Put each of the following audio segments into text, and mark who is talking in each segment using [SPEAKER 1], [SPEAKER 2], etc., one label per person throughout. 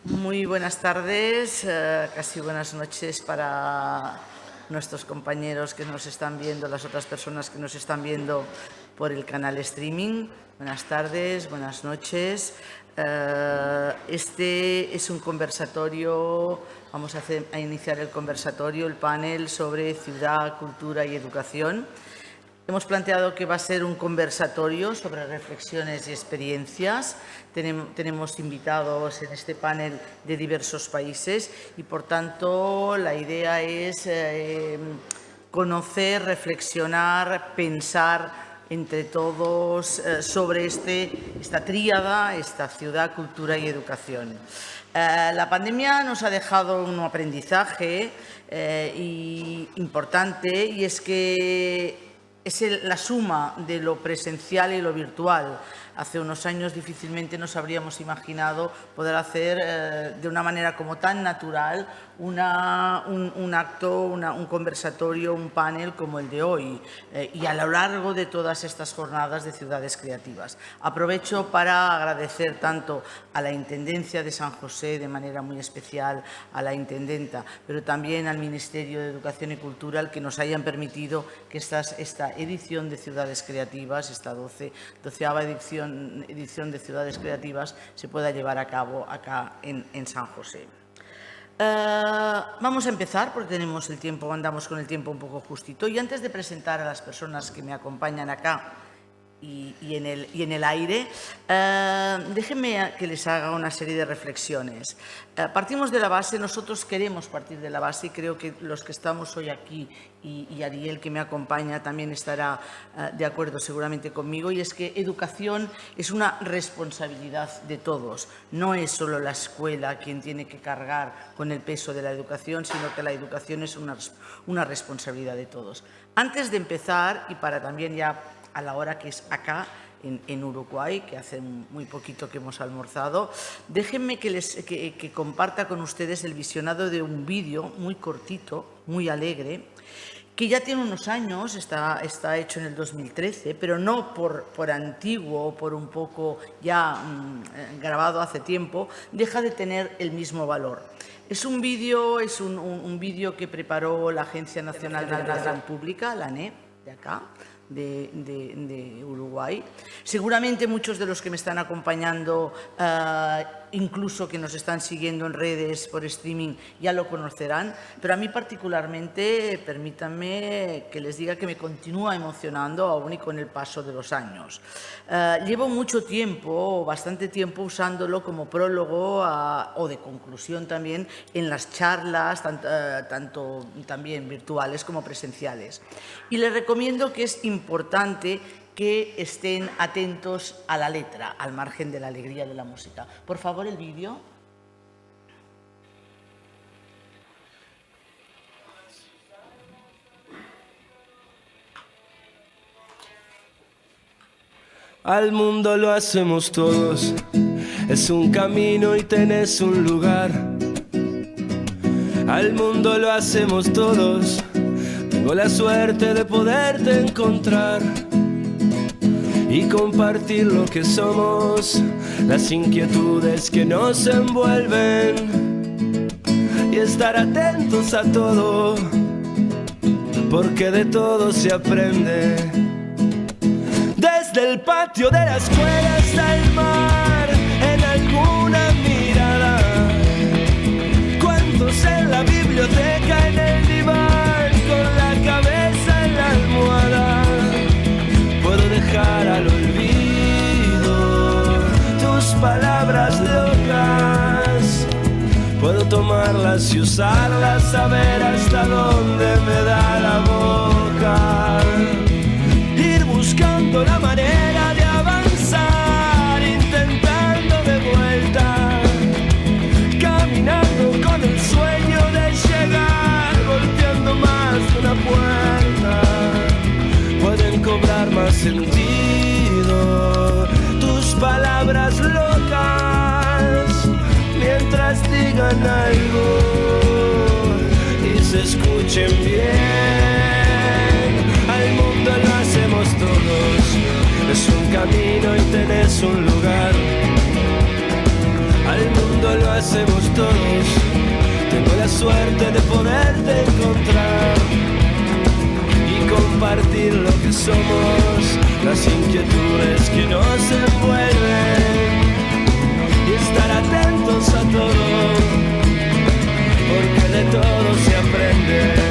[SPEAKER 1] Muy buenas tardes, casi buenas noches para nuestros compañeros que nos están viendo, las otras personas que nos están viendo por el canal streaming. Buenas tardes, buenas noches. Este es un conversatorio, vamos a iniciar el conversatorio, el panel sobre ciudad, cultura y educación. Hemos planteado que va a ser un conversatorio sobre reflexiones y experiencias. Tenemos invitados en este panel de diversos países y, por tanto, la idea es conocer, reflexionar, pensar entre todos sobre esta tríada, esta ciudad, cultura y educación. La pandemia nos ha dejado un aprendizaje importante, y es que es la suma de lo presencial y lo virtual. Hace unos años difícilmente nos habríamos imaginado poder hacer de una manera como tan natural un acto, un conversatorio, un panel como el de hoy, y a lo largo de todas estas jornadas de ciudades creativas. Aprovecho para agradecer tanto a la Intendencia de San José, de manera muy especial a la Intendenta, pero también al Ministerio de Educación y Cultura, el que nos hayan permitido que esta edición de Ciudades Creativas, esta 12ª edición de Ciudades Creativas, se pueda llevar a cabo acá en San José. Vamos a empezar porque tenemos el tiempo, andamos con el tiempo un poco justito, y antes de presentar a las personas que me acompañan acá y en el aire, déjenme que les haga una serie de reflexiones. Partimos de la base, nosotros queremos partir de la base, y creo que los que estamos hoy aquí, y Ariel, que me acompaña, también estará de acuerdo seguramente conmigo, y es que educación es una responsabilidad de todos. No es solo la escuela quien tiene que cargar con el peso de la educación, sino que la educación es una responsabilidad de todos. Antes de empezar, y para también ya a la hora que es acá, en Uruguay, que hace muy poquito que hemos almorzado, déjenme que comparta con ustedes el visionado de un vídeo muy cortito, muy alegre, que ya tiene unos años, está hecho en el 2013, pero no por antiguo, por un poco ya grabado hace tiempo, deja de tener el mismo valor. Es un vídeo que preparó la Agencia Nacional de Educación Pública, la ANE, de acá, de Uruguay. Seguramente muchos de los que me están acompañando, incluso que nos están siguiendo en redes por streaming, ya lo conocerán, pero a mí particularmente, permítanme que les diga que me continúa emocionando aún y con el paso de los años. Llevo mucho tiempo, bastante tiempo, usándolo como prólogo o de conclusión también en las charlas, tanto también virtuales como presenciales. Y les recomiendo que es importante que estén atentos a la letra, al margen de la alegría de la música. Por favor, el vídeo.
[SPEAKER 2] Al mundo lo hacemos todos, es un camino y tenés un lugar. Al mundo lo hacemos todos, tengo la suerte de poderte encontrar y compartir lo que somos, las inquietudes que nos envuelven, y estar atentos a todo, porque de todo se aprende. Desde el patio de la escuela hasta el mar, en alguna mirada, cuentos en la biblioteca, en el diván, con la cabeza en la almohada. Puedo dejar al olvido tus palabras locas, puedo tomarlas y usarlas, saber hasta dónde me da la boca, ir buscando la manera de avanzar, intentando de vuelta, caminando con el sueño de llegar, golpeando más de una puerta. Pueden cobrar más sentido tus palabras locas, mientras digan algo y se escuchen bien. Al mundo lo hacemos todos, es un camino y tenés un lugar. Al mundo lo hacemos todos. Tengo la suerte de poderte encontrar y compartir lo que somos, las inquietudes que nos envuelven y estar atentos a todo, porque de todo se aprende.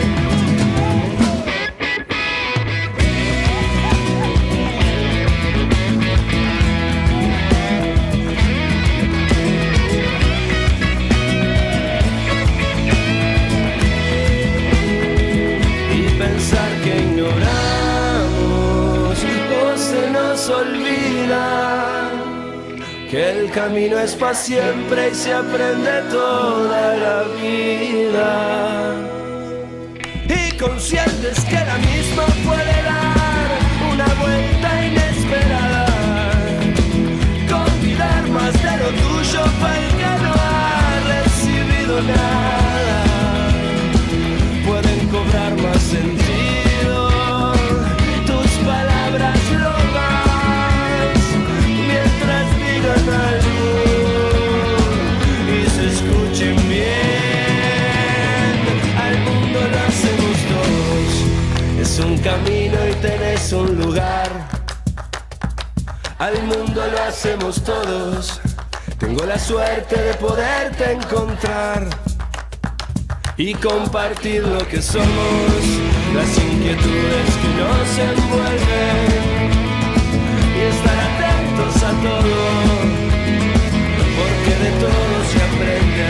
[SPEAKER 2] Olvida que el camino es para siempre y se aprende toda la vida. Y conscientes que la misma puede dar una vuelta inesperada, convidar más de lo tuyo para el que no ha recibido nada. Pueden cobrar más sentido tus palabras locas algo y se escuchen bien. Al mundo lo hacemos todos, es un camino y tenés un lugar. Al mundo lo hacemos todos, tengo la suerte de poderte encontrar y compartir lo que somos, las inquietudes que nos envuelven y estar atentos a todo, porque de todo se aprende.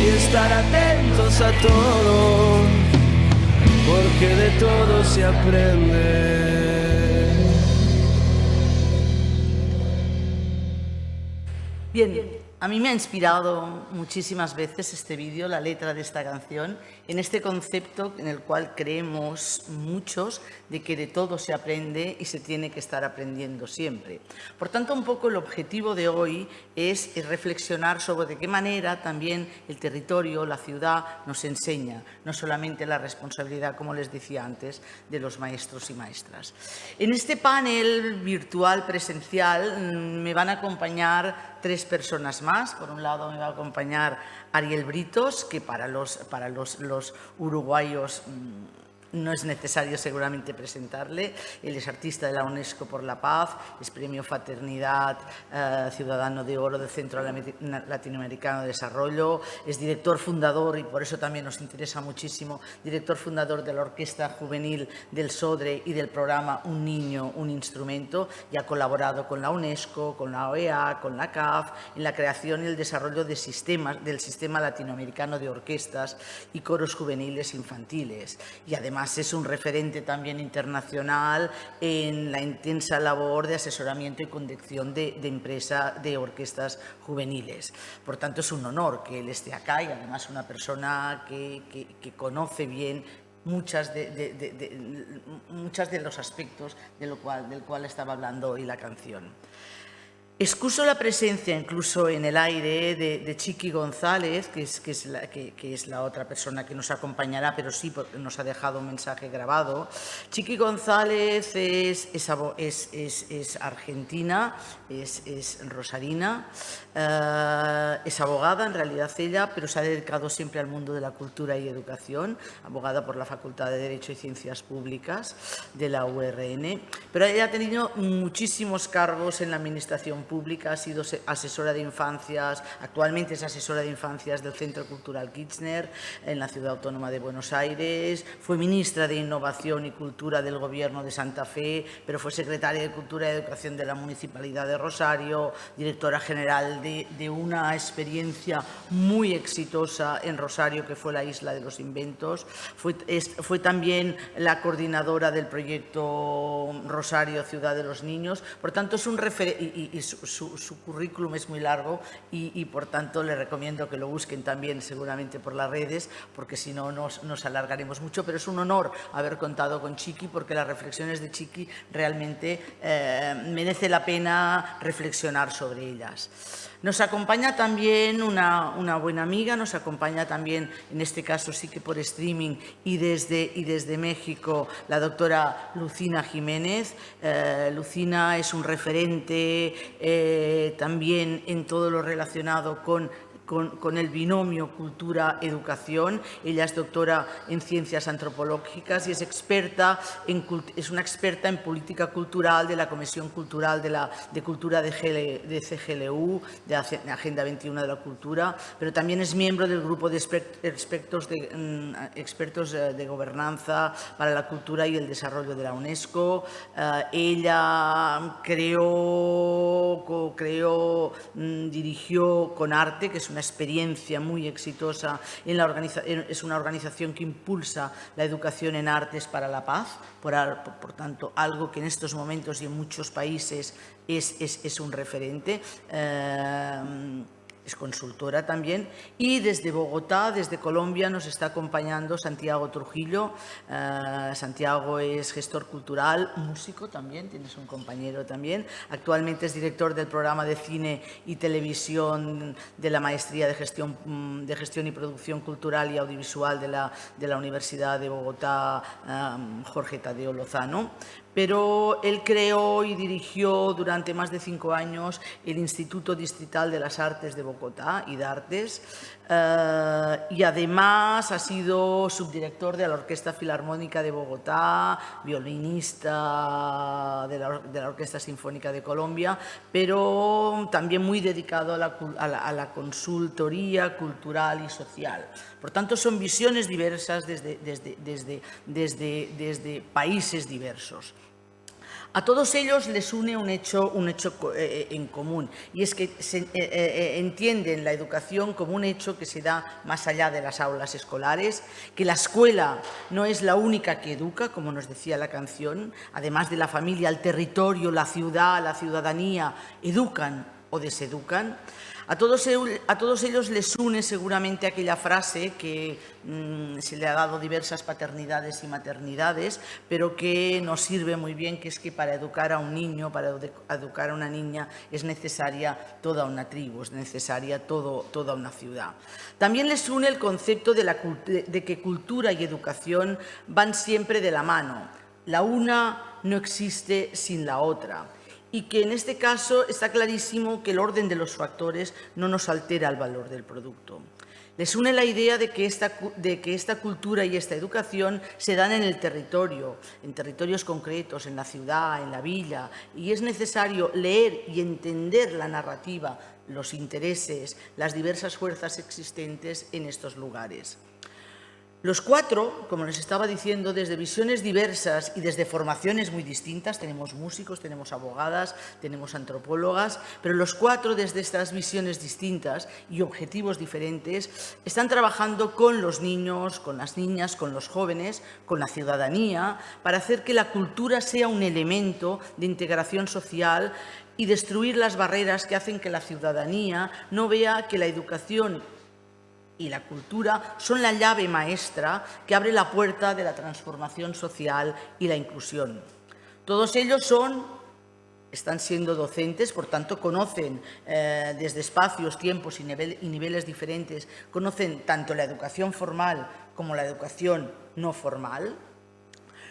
[SPEAKER 2] Y estar atentos a todo, porque de todo se aprende.
[SPEAKER 1] Bien, a mí me ha inspirado muchísimas veces este vídeo, la letra de esta canción, en este concepto en el cual creemos muchos de que de todo se aprende y se tiene que estar aprendiendo siempre. Por tanto, un poco el objetivo de hoy es reflexionar sobre de qué manera también el territorio, la ciudad, nos enseña, no solamente la responsabilidad, como les decía antes, de los maestros y maestras. En este panel virtual presencial me van a acompañar 3 personas más. Por un lado me va a acompañar Ariel Britos, que para los uruguayos no es necesario seguramente presentarle. Él es artista de la UNESCO por la Paz, es Premio Fraternidad Ciudadano de Oro del Centro Latinoamericano de Desarrollo, es director fundador, y por eso también nos interesa muchísimo, director fundador de la Orquesta Juvenil del Sodre y del programa Un Niño, un Instrumento, y ha colaborado con la UNESCO, con la OEA, con la CAF, en la creación y el desarrollo de del Sistema Latinoamericano de Orquestas y Coros Juveniles Infantiles. Y además es un referente también internacional en la intensa labor de asesoramiento y conducción de empresa de orquestas juveniles. Por tanto, es un honor que él esté acá, y además una persona que conoce bien muchas de los aspectos del cual estaba hablando hoy la canción. Excuso la presencia incluso en el aire de Chiqui González, que es la otra persona que nos acompañará, pero sí nos ha dejado un mensaje grabado. Chiqui González es argentina, es rosarina, es abogada en realidad ella, pero se ha dedicado siempre al mundo de la cultura y educación, abogada por la Facultad de Derecho y Ciencias Públicas de la URN, pero ella ha tenido muchísimos cargos en la administración pública, ha sido asesora de infancias, actualmente es asesora de infancias del Centro Cultural Kirchner en la Ciudad Autónoma de Buenos Aires, fue ministra de Innovación y Cultura del Gobierno de Santa Fe, pero fue secretaria de Cultura y Educación de la Municipalidad de Rosario, directora general de una experiencia muy exitosa en Rosario, que fue la Isla de los Inventos, fue también la coordinadora del proyecto Rosario Ciudad de los Niños. Por tanto, es un referente, y su currículum es muy largo, y por tanto le recomiendo que lo busquen también seguramente por las redes, porque si no nos alargaremos mucho, pero es un honor haber contado con Chiqui, porque las reflexiones de Chiqui realmente merece la pena reflexionar sobre ellas. Nos acompaña también una buena amiga, nos acompaña también, en este caso sí que por streaming y desde México, la doctora Lucina Jiménez. Lucina es un referente también en todo lo relacionado con el binomio cultura-educación. Ella es doctora en ciencias antropológicas y es una experta en política cultural de la Comisión Cultural de Cultura de CGLU, de Agenda 21 de la Cultura, pero también es miembro del grupo de expertos de gobernanza para la cultura y el desarrollo de la UNESCO. Ella dirigió Conarte, que es una experiencia muy exitosa, es una organización que impulsa la educación en artes para la paz, por tanto, algo que en estos momentos y en muchos países es un referente. Es consultora también, y desde Bogotá, desde Colombia, nos está acompañando Santiago Trujillo. Santiago es gestor cultural, músico también, tienes un compañero también. Actualmente es director del programa de cine y televisión de la Maestría de Gestión y Producción Cultural y Audiovisual de la Universidad de Bogotá, Jorge Tadeo Lozano. Pero él creó y dirigió durante más de 5 años el Instituto Distrital de las Artes de Bogotá, IDARTES, y además ha sido subdirector de la Orquesta Filarmónica de Bogotá, violinista de la Orquesta Sinfónica de Colombia, pero también muy dedicado a la consultoría cultural y social. Por tanto, son visiones diversas desde países diversos. A todos ellos les une un hecho en común, y es que entienden la educación como un hecho que se da más allá de las aulas escolares, que la escuela no es la única que educa, como nos decía la canción. Además de la familia, el territorio, la ciudad, la ciudadanía, educan o deseducan. A todos ellos les une seguramente aquella frase que se le ha dado diversas paternidades y maternidades, pero que nos sirve muy bien, que es que para educar a un niño, para educar a una niña, es necesaria toda una tribu, es necesaria toda una ciudad. También les une el concepto de que cultura y educación van siempre de la mano. La una no existe sin la otra. Y que en este caso está clarísimo que el orden de los factores no nos altera el valor del producto. Les une la idea de que esta cultura y esta educación se dan en el territorio, en territorios concretos, en la ciudad, en la villa, y es necesario leer y entender la narrativa, los intereses, las diversas fuerzas existentes en estos lugares. Los 4, como les estaba diciendo, desde visiones diversas y desde formaciones muy distintas, tenemos músicos, tenemos abogadas, tenemos antropólogas, pero los 4, desde estas visiones distintas y objetivos diferentes, están trabajando con los niños, con las niñas, con los jóvenes, con la ciudadanía, para hacer que la cultura sea un elemento de integración social y destruir las barreras que hacen que la ciudadanía no vea que la educación y la cultura son la llave maestra que abre la puerta de la transformación social y la inclusión. Todos ellos están siendo docentes, por tanto conocen desde espacios, tiempos y niveles diferentes, conocen tanto la educación formal como la educación no formal.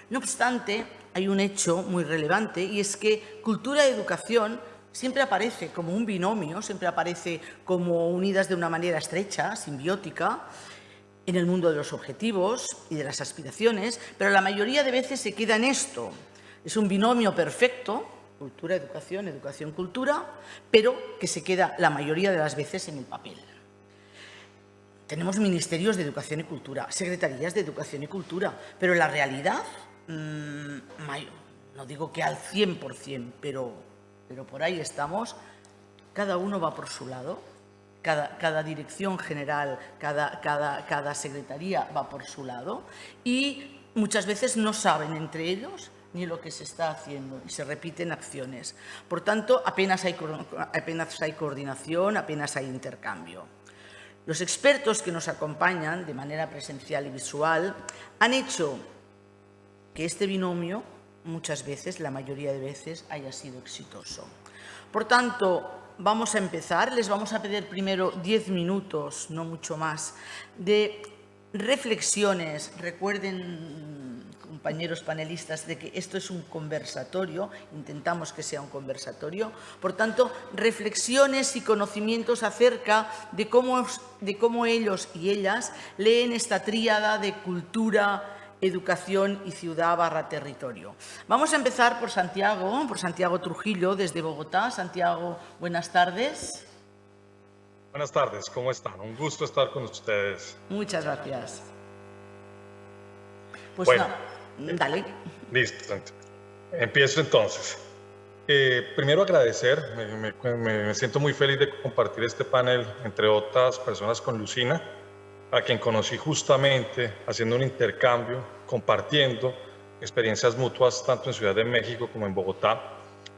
[SPEAKER 1] No obstante, hay un hecho muy relevante, y es que cultura y educación siempre aparece como un binomio, siempre aparece como unidas de una manera estrecha, simbiótica, en el mundo de los objetivos y de las aspiraciones, pero la mayoría de veces se queda en esto. Es un binomio perfecto, cultura-educación, educación-cultura, pero que se queda la mayoría de las veces en el papel. Tenemos ministerios de educación y cultura, secretarías de educación y cultura, pero la realidad, no digo que al 100%, pero por ahí estamos, cada uno va por su lado, cada dirección general, cada secretaría va por su lado, y muchas veces no saben entre ellos ni lo que se está haciendo y se repiten acciones. Por tanto, apenas hay coordinación, apenas hay intercambio. Los expertos que nos acompañan de manera presencial y visual han hecho que este binomio muchas veces, la mayoría de veces, haya sido exitoso. Por tanto, vamos a empezar. Les vamos a pedir primero 10 minutos, no mucho más, de reflexiones. Recuerden, compañeros panelistas, de que esto es un conversatorio, intentamos que sea un conversatorio. Por tanto, reflexiones y conocimientos acerca de cómo ellos y ellas leen esta tríada de cultura, educación y ciudad / territorio. Vamos a empezar por Santiago Trujillo, desde Bogotá. Santiago, buenas tardes.
[SPEAKER 3] Buenas tardes, ¿cómo están? Un gusto estar con ustedes.
[SPEAKER 1] Muchas gracias. Pues
[SPEAKER 3] bueno,
[SPEAKER 1] dale.
[SPEAKER 3] Listo, empiezo entonces. Primero agradecer, me siento muy feliz de compartir este panel, entre otras personas, con Lucina, a quien conocí justamente haciendo un intercambio, compartiendo experiencias mutuas tanto en Ciudad de México como en Bogotá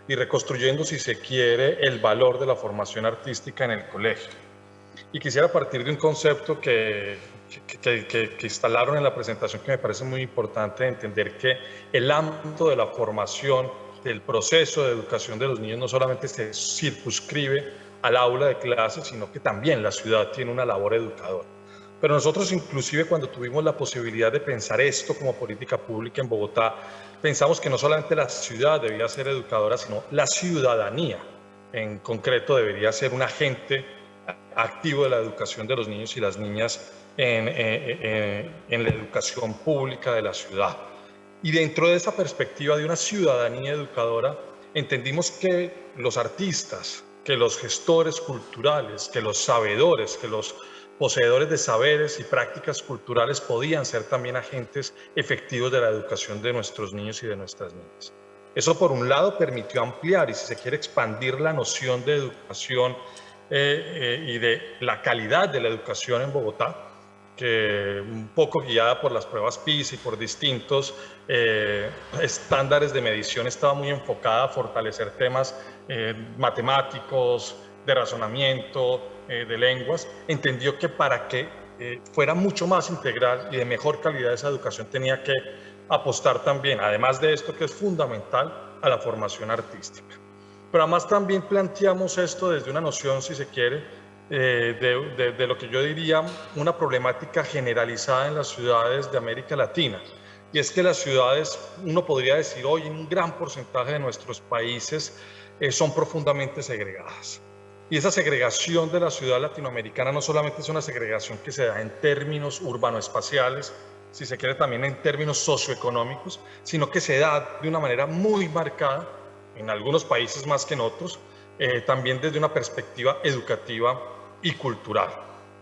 [SPEAKER 3] y reconstruyendo, si se quiere, el valor de la formación artística en el colegio. Y quisiera partir de un concepto que instalaron en la presentación, que me parece muy importante, entender que el ámbito de la formación, del proceso de educación de los niños, no solamente se circunscribe al aula de clases, sino que también la ciudad tiene una labor educadora. Pero nosotros, inclusive cuando tuvimos la posibilidad de pensar esto como política pública en Bogotá, pensamos que no solamente la ciudad debía ser educadora, sino la ciudadanía en concreto debería ser un agente activo de la educación de los niños y las niñas en la educación pública de la ciudad. Y dentro de esa perspectiva de una ciudadanía educadora, entendimos que los artistas, que los gestores culturales, que los sabedores, que los poseedores de saberes y prácticas culturales podían ser también agentes efectivos de la educación de nuestros niños y de nuestras niñas. Eso, por un lado, permitió ampliar y, si se quiere, expandir la noción de educación y de la calidad de la educación en Bogotá, que un poco guiada por las pruebas PISA y por distintos estándares de medición, estaba muy enfocada a fortalecer temas matemáticos, de razonamiento, de lenguas. Entendió que para que fuera mucho más integral y de mejor calidad esa educación tenía que apostar también, además de esto que es fundamental, a la formación artística. Pero además también planteamos esto desde una noción, si se quiere, de lo que yo diría una problemática generalizada en las ciudades de América Latina. Y es que las ciudades, uno podría decir hoy, en un gran porcentaje de nuestros países, son profundamente segregadas. Y esa segregación de la ciudad latinoamericana no solamente es una segregación que se da en términos urbanoespaciales, si se quiere también en términos socioeconómicos, sino que se da de una manera muy marcada, en algunos países más que en otros, también desde una perspectiva educativa y cultural.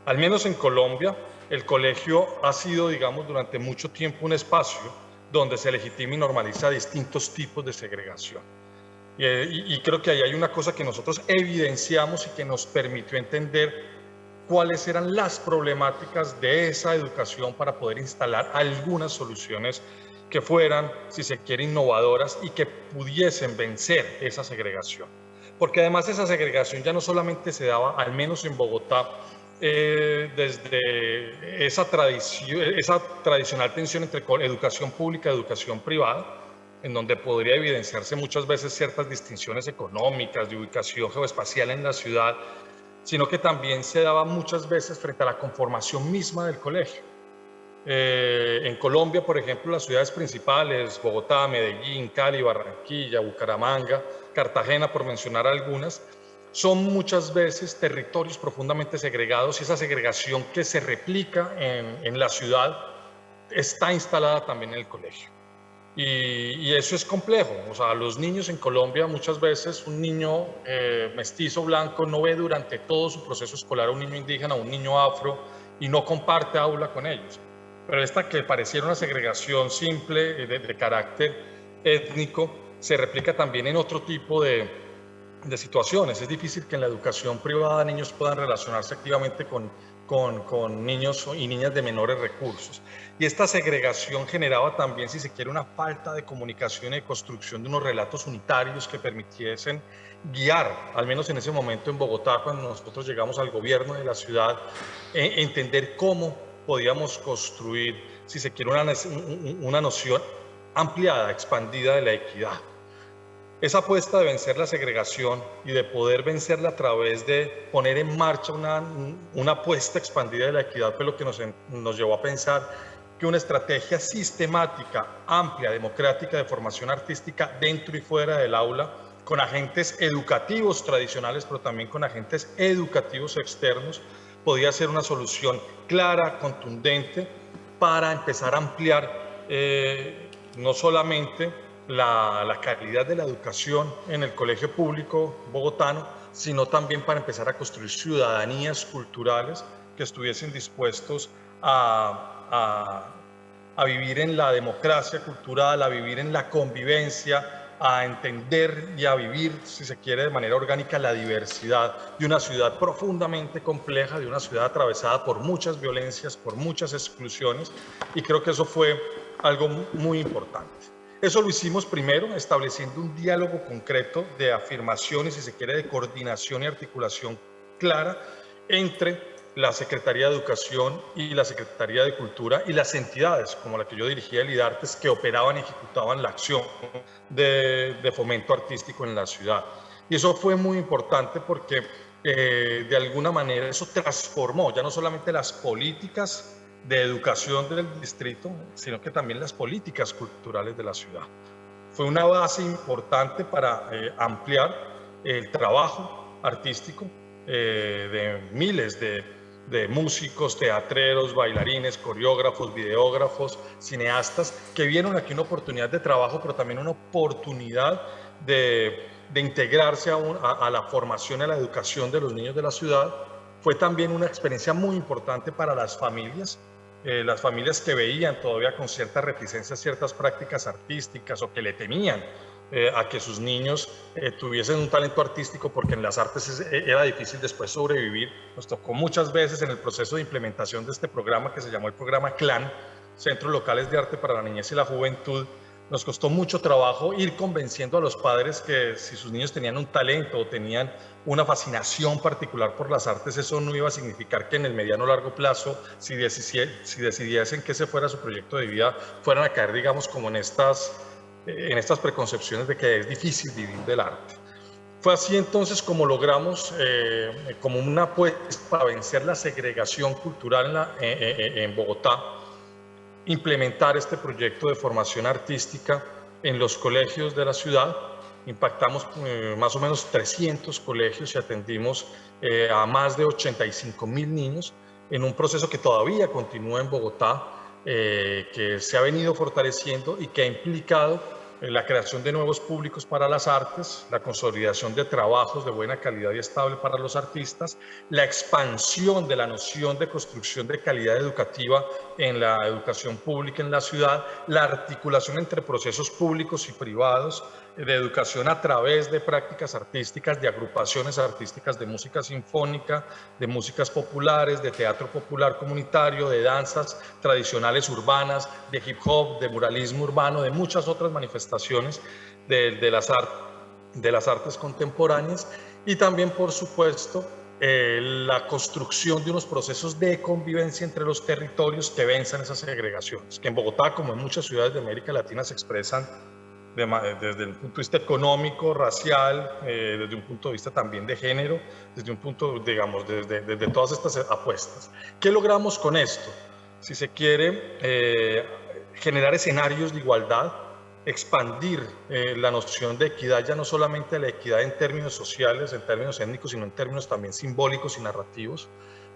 [SPEAKER 3] Al menos en Colombia, el colegio ha sido, digamos, durante mucho tiempo un espacio donde se legitima y normaliza distintos tipos de segregación. Y creo que ahí hay una cosa que nosotros evidenciamos y que nos permitió entender cuáles eran las problemáticas de esa educación para poder instalar algunas soluciones que fueran, si se quiere, innovadoras y que pudiesen vencer esa segregación. Porque además esa segregación ya no solamente se daba, al menos en Bogotá, desde esa tradicional tensión entre educación pública y educación privada, en donde podría evidenciarse muchas veces ciertas distinciones económicas, de ubicación geoespacial en la ciudad, sino que también se daba muchas veces frente a la conformación misma del colegio. En Colombia, por ejemplo, las ciudades principales, Bogotá, Medellín, Cali, Barranquilla, Bucaramanga, Cartagena, por mencionar algunas, son muchas veces territorios profundamente segregados, y esa segregación que se replica en la ciudad está instalada también en el colegio. Y eso es complejo. O sea, los niños en Colombia, muchas veces un niño mestizo blanco no ve durante todo su proceso escolar a un niño indígena, a un niño afro, y no comparte aula con ellos. Pero esta que pareciera una segregación simple de carácter étnico se replica también en otro tipo de situaciones. Es difícil que en la educación privada niños puedan relacionarse activamente con niños y niñas de menores recursos. Y esta segregación generaba también, si se quiere, una falta de comunicación y de construcción de unos relatos unitarios que permitiesen guiar, al menos en ese momento en Bogotá, cuando nosotros llegamos al gobierno de la ciudad, entender cómo podíamos construir, si se quiere, una noción ampliada, expandida de la equidad. esa apuesta de vencer la segregación y de poder vencerla a través de poner en marcha una apuesta expandida de la equidad fue lo que nos llevó a pensar que una estrategia sistemática, amplia, democrática de formación artística dentro y fuera del aula, con agentes educativos tradicionales, pero también con agentes educativos externos, podía ser una solución clara, contundente, para empezar a ampliar no solamente la calidad de la educación en el colegio público bogotano, sino también para empezar a construir ciudadanías culturales que estuviesen dispuestos a vivir en la democracia cultural, a vivir en la convivencia, a entender y a vivir, si se quiere, de manera orgánica la diversidad de una ciudad profundamente compleja, de una ciudad atravesada por muchas violencias, por muchas exclusiones, y creo que eso fue algo muy importante. Eso lo hicimos primero estableciendo un diálogo concreto de afirmación y, si se quiere, de coordinación y articulación clara entre la Secretaría de Educación y la Secretaría de Cultura y las entidades como la que yo dirigía, el IDARTES, que operaban y ejecutaban la acción de fomento artístico en la ciudad. Y eso fue muy importante porque de alguna manera eso transformó ya no solamente las políticas de educación del distrito, sino que también las políticas culturales de la ciudad. Fue una base importante para ampliar el trabajo artístico de miles de músicos, teatreros, bailarines, coreógrafos, videógrafos, cineastas, que vieron aquí una oportunidad de trabajo, pero también una oportunidad de integrarse a la formación y a la educación de los niños de la ciudad. Fue también una experiencia muy importante para las familias que veían todavía con cierta reticencia ciertas prácticas artísticas o que le temían a que sus niños tuviesen un talento artístico, porque en las artes era difícil después sobrevivir. Nos tocó muchas veces en el proceso de implementación de este programa, que se llamó el programa CLAN, Centros Locales de Arte para la Niñez y la Juventud, nos costó mucho trabajo ir convenciendo a los padres que si sus niños tenían un talento o tenían una fascinación particular por las artes, eso no iba a significar que en el mediano o largo plazo, si decidiesen que ese fuera su proyecto de vida, fueran a caer, digamos, como en estas preconcepciones de que es difícil vivir del arte. Fue así entonces como logramos, como una apuesta para vencer la segregación cultural en Bogotá, implementar este proyecto de formación artística en los colegios de la ciudad. Impactamos más o menos 300 colegios y atendimos a más de 85,000 niños en un proceso que todavía continúa en Bogotá, que se ha venido fortaleciendo y que ha implicado la creación de nuevos públicos para las artes, la consolidación de trabajos de buena calidad y estable para los artistas, la expansión de la noción de construcción de calidad educativa en la educación pública en la ciudad, la articulación entre procesos públicos y privados de educación a través de prácticas artísticas, de agrupaciones artísticas de música sinfónica, de músicas populares, de teatro popular comunitario, de danzas tradicionales urbanas, de hip hop, de muralismo urbano, de muchas otras manifestaciones de las artes contemporáneas, y también, por supuesto, la construcción de unos procesos de convivencia entre los territorios que venzan esas segregaciones, que en Bogotá, como en muchas ciudades de América Latina, se expresan desde el punto de vista económico, racial, desde un punto de vista también de género, desde un punto, digamos, desde todas estas apuestas. ¿Qué logramos con esto? Si se quiere, generar escenarios de igualdad, expandir la noción de equidad, ya no solamente la equidad en términos sociales, en términos étnicos, sino en términos también simbólicos y narrativos,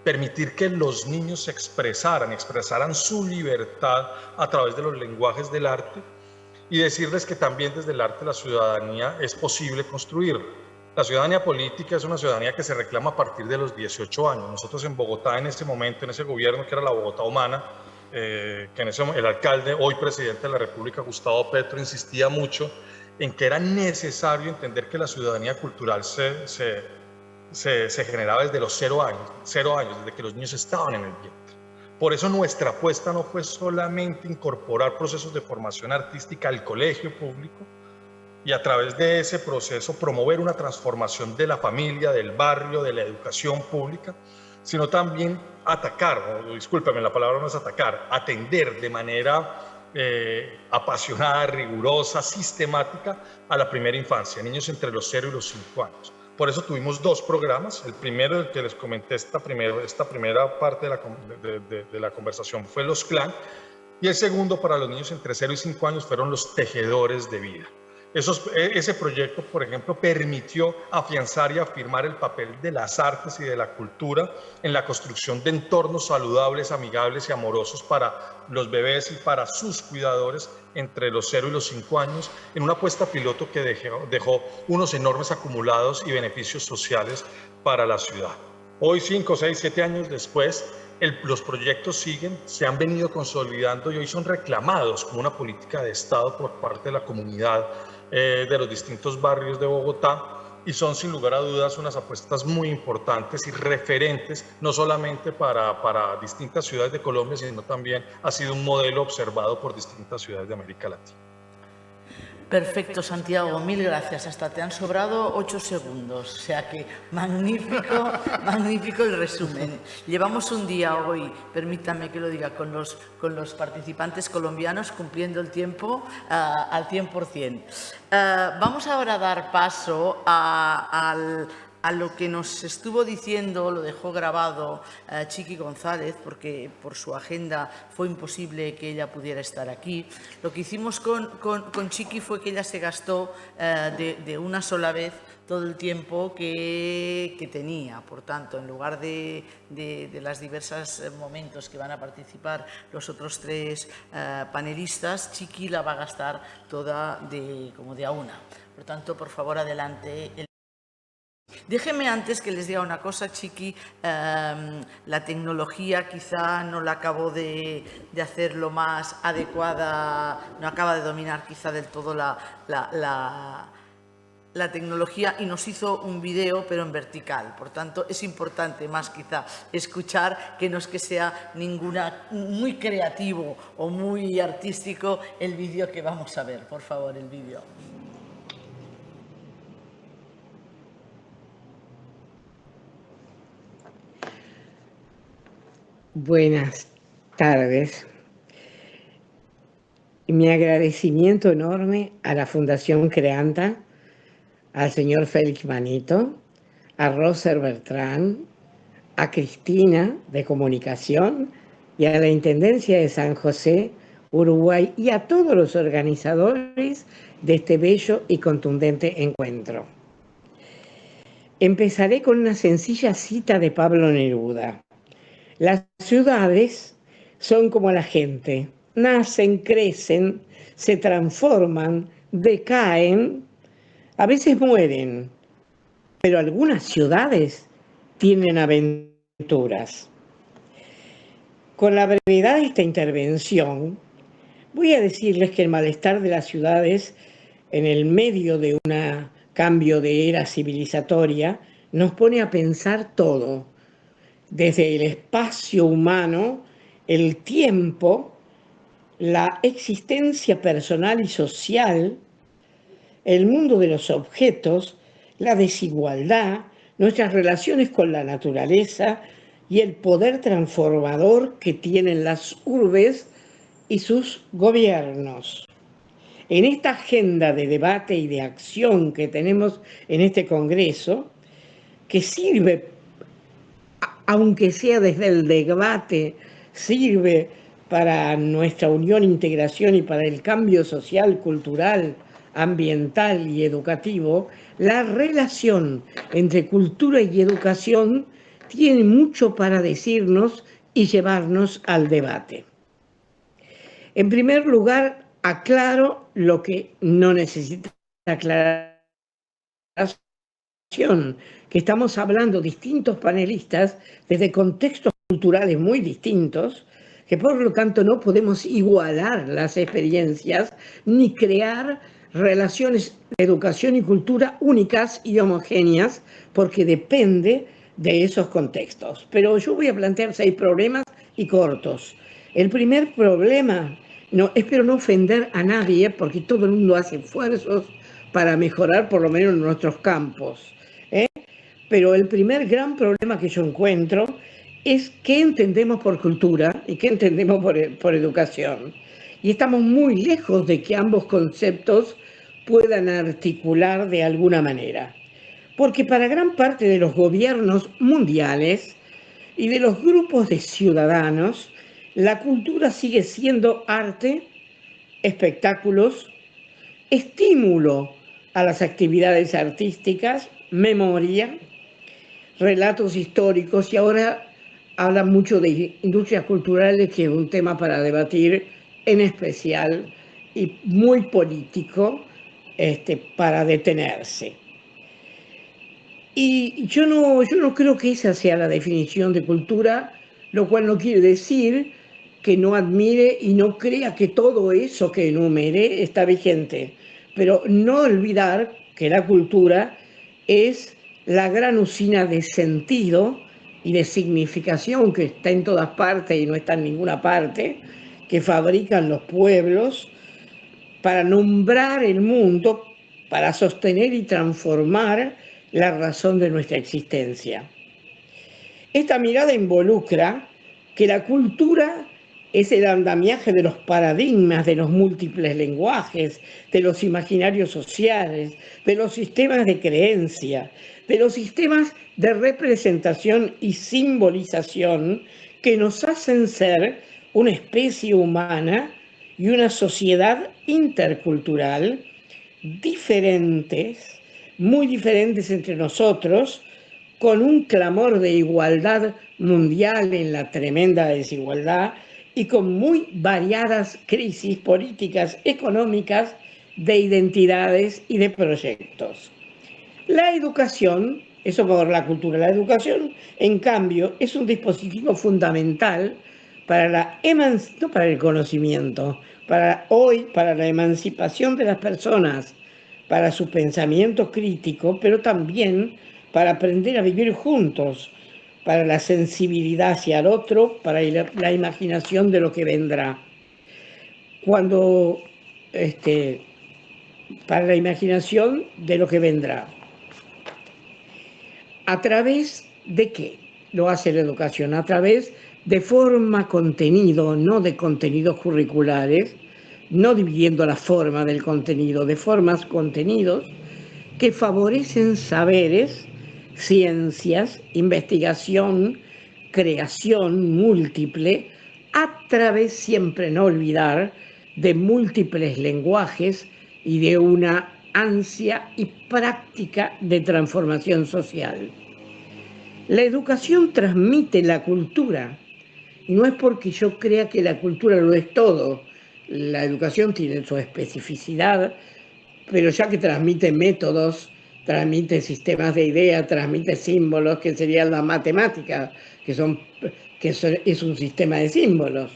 [SPEAKER 3] permitir que los niños se expresaran su libertad a través de los lenguajes del arte, y decirles que también desde el arte la ciudadanía es posible construir. La ciudadanía política es una ciudadanía que se reclama a partir de los 18 años. Nosotros en Bogotá, en ese momento, en ese gobierno que era la Bogotá humana, que el alcalde, hoy presidente de la República, Gustavo Petro, insistía mucho en que era necesario entender que la ciudadanía cultural se generaba desde los 0 años, desde que los niños estaban en el vientre. Por eso nuestra apuesta no fue solamente incorporar procesos de formación artística al colegio público y a través de ese proceso promover una transformación de la familia, del barrio, de la educación pública, sino también atender de manera apasionada, rigurosa, sistemática a la primera infancia, niños entre los 0 y los 5 años. Por eso tuvimos 2 programas. El primero, el que les comenté esta primera parte de la conversación, fue los CLAN, y el segundo para los niños entre 0 y 5 años fueron los tejedores de vida. Ese proyecto, por ejemplo, permitió afianzar y afirmar el papel de las artes y de la cultura en la construcción de entornos saludables, amigables y amorosos para los bebés y para sus cuidadores entre los 0 y los 5 años, en una apuesta piloto que dejó unos enormes acumulados y beneficios sociales para la ciudad. Hoy, 5, 6, 7 años después, los proyectos siguen, se han venido consolidando y hoy son reclamados como una política de Estado por parte de la comunidad de los distintos barrios de Bogotá, y son sin lugar a dudas unas apuestas muy importantes y referentes, no solamente para distintas ciudades de Colombia, sino también ha sido un modelo observado por distintas ciudades de América Latina.
[SPEAKER 1] Perfecto, Santiago, mil gracias. Hasta te han sobrado 8 segundos. O sea que magnífico, magnífico el resumen. Llevamos un día hoy, permítanme que lo diga, con los participantes colombianos cumpliendo el tiempo al 100%. Vamos ahora a dar paso a lo que nos estuvo diciendo, lo dejó grabado Chiqui González, porque por su agenda fue imposible que ella pudiera estar aquí. Lo que hicimos con Chiqui fue que ella se gastó de una sola vez todo el tiempo que tenía. Por tanto, en lugar de los diversos momentos que van a participar los otros 3 panelistas, Chiqui la va a gastar toda como de a una. Por tanto, por favor, adelante. Déjenme antes que les diga una cosa, Chiqui, la tecnología quizá no la acabo de hacer lo más adecuada, no acaba de dominar quizá del todo la tecnología, y nos hizo un vídeo pero en vertical. Por tanto, es importante más quizá escuchar que no es que sea muy creativo o muy artístico el vídeo que vamos a ver. Por favor, el vídeo.
[SPEAKER 4] Buenas tardes. Mi agradecimiento enorme a la Fundación Creanta, al señor Félix Manito, a Roser Bertrán, a Cristina de Comunicación y a la Intendencia de San José, Uruguay, y a todos los organizadores de este bello y contundente encuentro. Empezaré con una sencilla cita de Pablo Neruda. Las ciudades son como la gente, nacen, crecen, se transforman, decaen, a veces mueren, pero algunas ciudades tienen aventuras. Con la brevedad de esta intervención, voy a decirles que el malestar de las ciudades en el medio de un cambio de era civilizatoria nos pone a pensar todo, desde el espacio humano, el tiempo, la existencia personal y social, el mundo de los objetos, la desigualdad, nuestras relaciones con la naturaleza y el poder transformador que tienen las urbes y sus gobiernos. En esta agenda de debate y de acción que tenemos en este Congreso, que sirve, aunque sea desde el debate, sirve para nuestra unión, integración y para el cambio social, cultural, ambiental y educativo, la relación entre cultura y educación tiene mucho para decirnos y llevarnos al debate. En primer lugar, aclaro lo que no necesita aclaración, que estamos hablando distintos panelistas desde contextos culturales muy distintos, que por lo tanto no podemos igualar las experiencias ni crear relaciones de educación y cultura únicas y homogéneas, porque depende de esos contextos. Pero yo voy a plantear 6 problemas y cortos. El primer problema, espero no ofender a nadie, porque todo el mundo hace esfuerzos para mejorar por lo menos en nuestros campos. Pero el primer gran problema que yo encuentro es qué entendemos por cultura y qué entendemos por educación. y estamos muy lejos de que ambos conceptos puedan articular de alguna manera. Porque para gran parte de los gobiernos mundiales y de los grupos de ciudadanos, la cultura sigue siendo arte, espectáculos, estímulo a las actividades artísticas, memoria, relatos históricos, y ahora habla mucho de industrias culturales, que es un tema para debatir en especial y muy político, para detenerse. Y yo no creo que esa sea la definición de cultura, lo cual no quiere decir que no admire y no crea que todo eso que enumere está vigente. Pero no olvidar que la cultura es la gran usina de sentido y de significación que está en todas partes y no está en ninguna parte, que fabrican los pueblos para nombrar el mundo, para sostener y transformar la razón de nuestra existencia. Esta mirada involucra que la cultura es el andamiaje de los paradigmas, de los múltiples lenguajes, de los imaginarios sociales, de los sistemas de creencia, de los sistemas de representación y simbolización que nos hacen ser una especie humana y una sociedad intercultural diferentes, muy diferentes entre nosotros, con un clamor de igualdad mundial en la tremenda desigualdad y con muy variadas crisis políticas, económicas, de identidades y de proyectos. La educación, eso por la cultura, la educación, en cambio, es un dispositivo fundamental para no para el conocimiento, para la emancipación de las personas, para su pensamiento crítico, pero también para aprender a vivir juntos, para la sensibilidad hacia el otro, para la imaginación de lo que vendrá. Para la imaginación de lo que vendrá. ¿A través de qué lo hace la educación? A través de forma-contenido, no de contenidos curriculares, no dividiendo la forma del contenido, de formas-contenidos que favorecen saberes, ciencias, investigación, creación múltiple, a través, siempre no olvidar, de múltiples lenguajes y de una ansia y práctica de transformación social. La educación transmite la cultura, y no es porque yo crea que la cultura lo es todo. La educación tiene su especificidad, pero ya que transmite métodos, transmite sistemas de ideas, transmite símbolos, que serían la matemática, es un sistema de símbolos.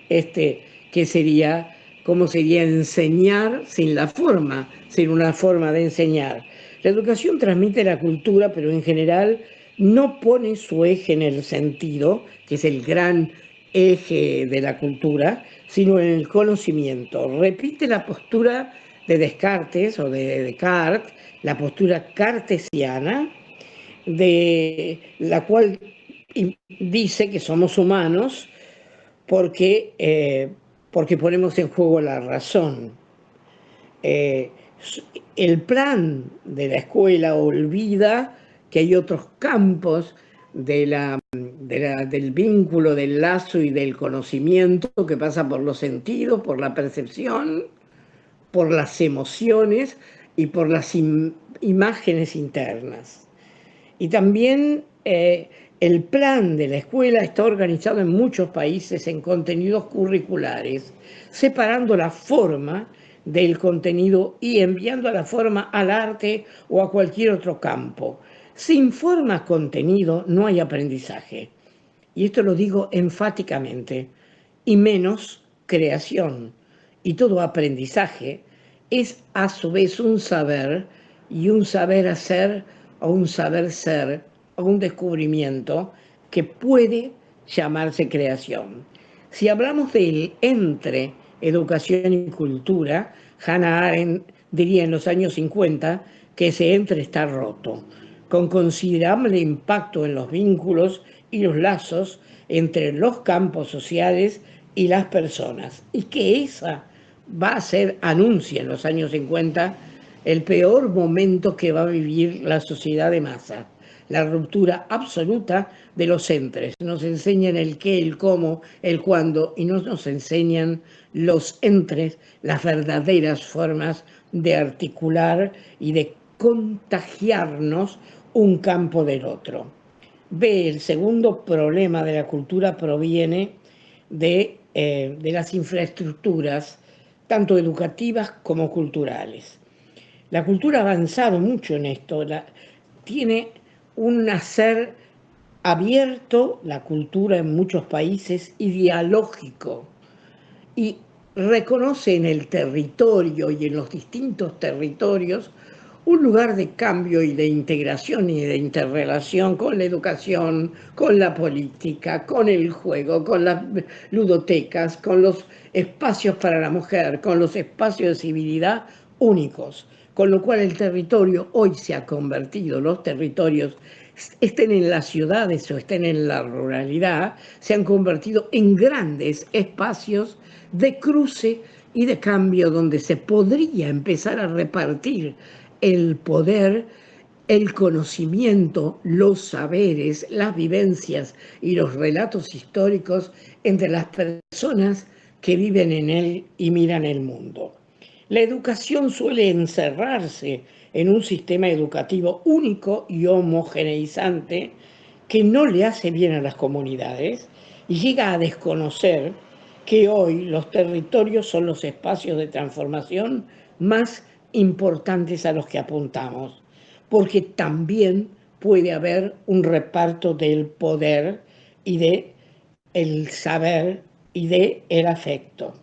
[SPEAKER 4] Que sería, ¿cómo sería enseñar sin la forma, sin una forma de enseñar? La educación transmite la cultura, pero en general no pone su eje en el sentido, que es el gran eje de la cultura, sino en el conocimiento. Repite la postura de Descartes o de Descartes, la postura cartesiana, de la cual dice que somos humanos porque ponemos en juego la razón. El plan de la escuela olvida que hay otros campos del vínculo, del lazo y del conocimiento que pasa por los sentidos, por la percepción, por las emociones y por las imágenes internas. Y también el plan de la escuela está organizado en muchos países en contenidos curriculares, separando la forma del contenido y enviando la forma al arte o a cualquier otro campo. Sin forma contenido no hay aprendizaje. Y esto lo digo enfáticamente, y menos creación. Y todo aprendizaje es a su vez un saber, y un saber hacer o un saber ser o un descubrimiento que puede llamarse creación. Si hablamos del entre educación y cultura, Hannah Arendt diría en los años 50 que ese entre está roto, con considerable impacto en los vínculos y los lazos entre los campos sociales y las personas. Y que esa va a ser, anuncia en los años 50, el peor momento que va a vivir la sociedad de masa. La ruptura absoluta de los entres. Nos enseñan el qué, el cómo, el cuándo, y no nos enseñan los entres, las verdaderas formas de articular y de contagiarnos un campo del otro. B, el segundo problema de la cultura proviene de las infraestructuras, tanto educativas como culturales. La cultura ha avanzado mucho en esto, tiene un nacer abierto, la cultura en muchos países, y dialógico, y reconoce en el territorio y en los distintos territorios un lugar de cambio y de integración y de interrelación con la educación, con la política, con el juego, con las ludotecas, con los espacios para la mujer, con los espacios de civilidad únicos. Con lo cual el territorio hoy se ha convertido, los territorios, estén en las ciudades o estén en la ruralidad, se han convertido en grandes espacios de cruce y de cambio donde se podría empezar a repartir el poder, el conocimiento, los saberes, las vivencias y los relatos históricos entre las personas que viven en él y miran el mundo. La educación suele encerrarse en un sistema educativo único y homogeneizante que no le hace bien a las comunidades y llega a desconocer que hoy los territorios son los espacios de transformación más importantes a los que apuntamos, porque también puede haber un reparto del poder y del saber y del afecto.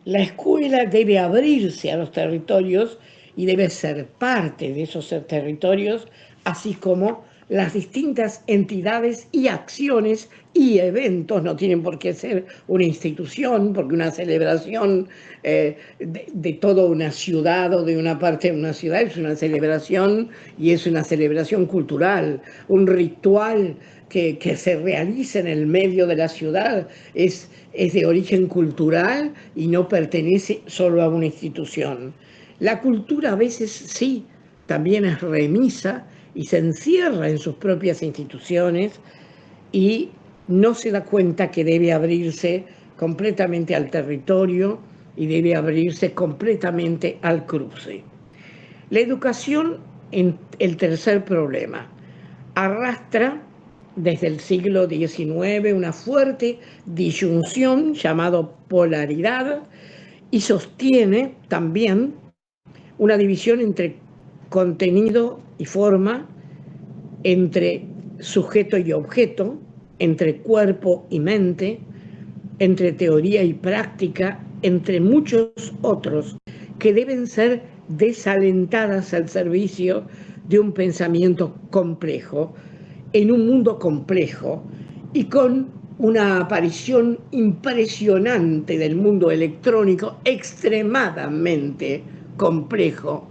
[SPEAKER 4] La escuela debe abrirse a los territorios y debe ser parte de esos territorios, así como las distintas entidades y acciones y eventos. No tienen por qué ser una institución, porque una celebración de toda una ciudad o de una parte de una ciudad es una celebración, y es una celebración cultural. Un ritual que se realiza en el medio de la ciudad es de origen cultural y no pertenece solo a una institución. La cultura a veces sí, también es remisa y se encierra en sus propias instituciones y no se da cuenta que debe abrirse completamente al territorio y debe abrirse completamente al cruce. La educación, en el tercer problema, arrastra desde el siglo XIX una fuerte disyunción llamada polaridad y sostiene también una división entre contenido y forma, entre sujeto y objeto, entre cuerpo y mente, entre teoría y práctica, entre muchos otros que deben ser desalentadas al servicio de un pensamiento complejo, en un mundo complejo y con una aparición impresionante del mundo electrónico extremadamente complejo,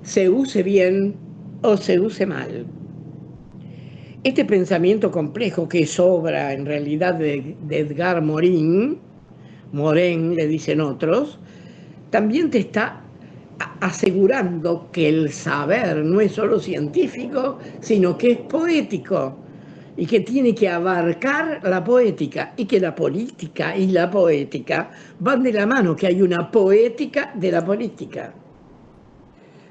[SPEAKER 4] se use bien o se use mal. Este pensamiento complejo, que es obra en realidad de Edgar Morin le dicen otros, también te está asegurando que el saber no es solo científico, sino que es poético y que tiene que abarcar la poética, y que la política y la poética van de la mano, que hay una poética de la política.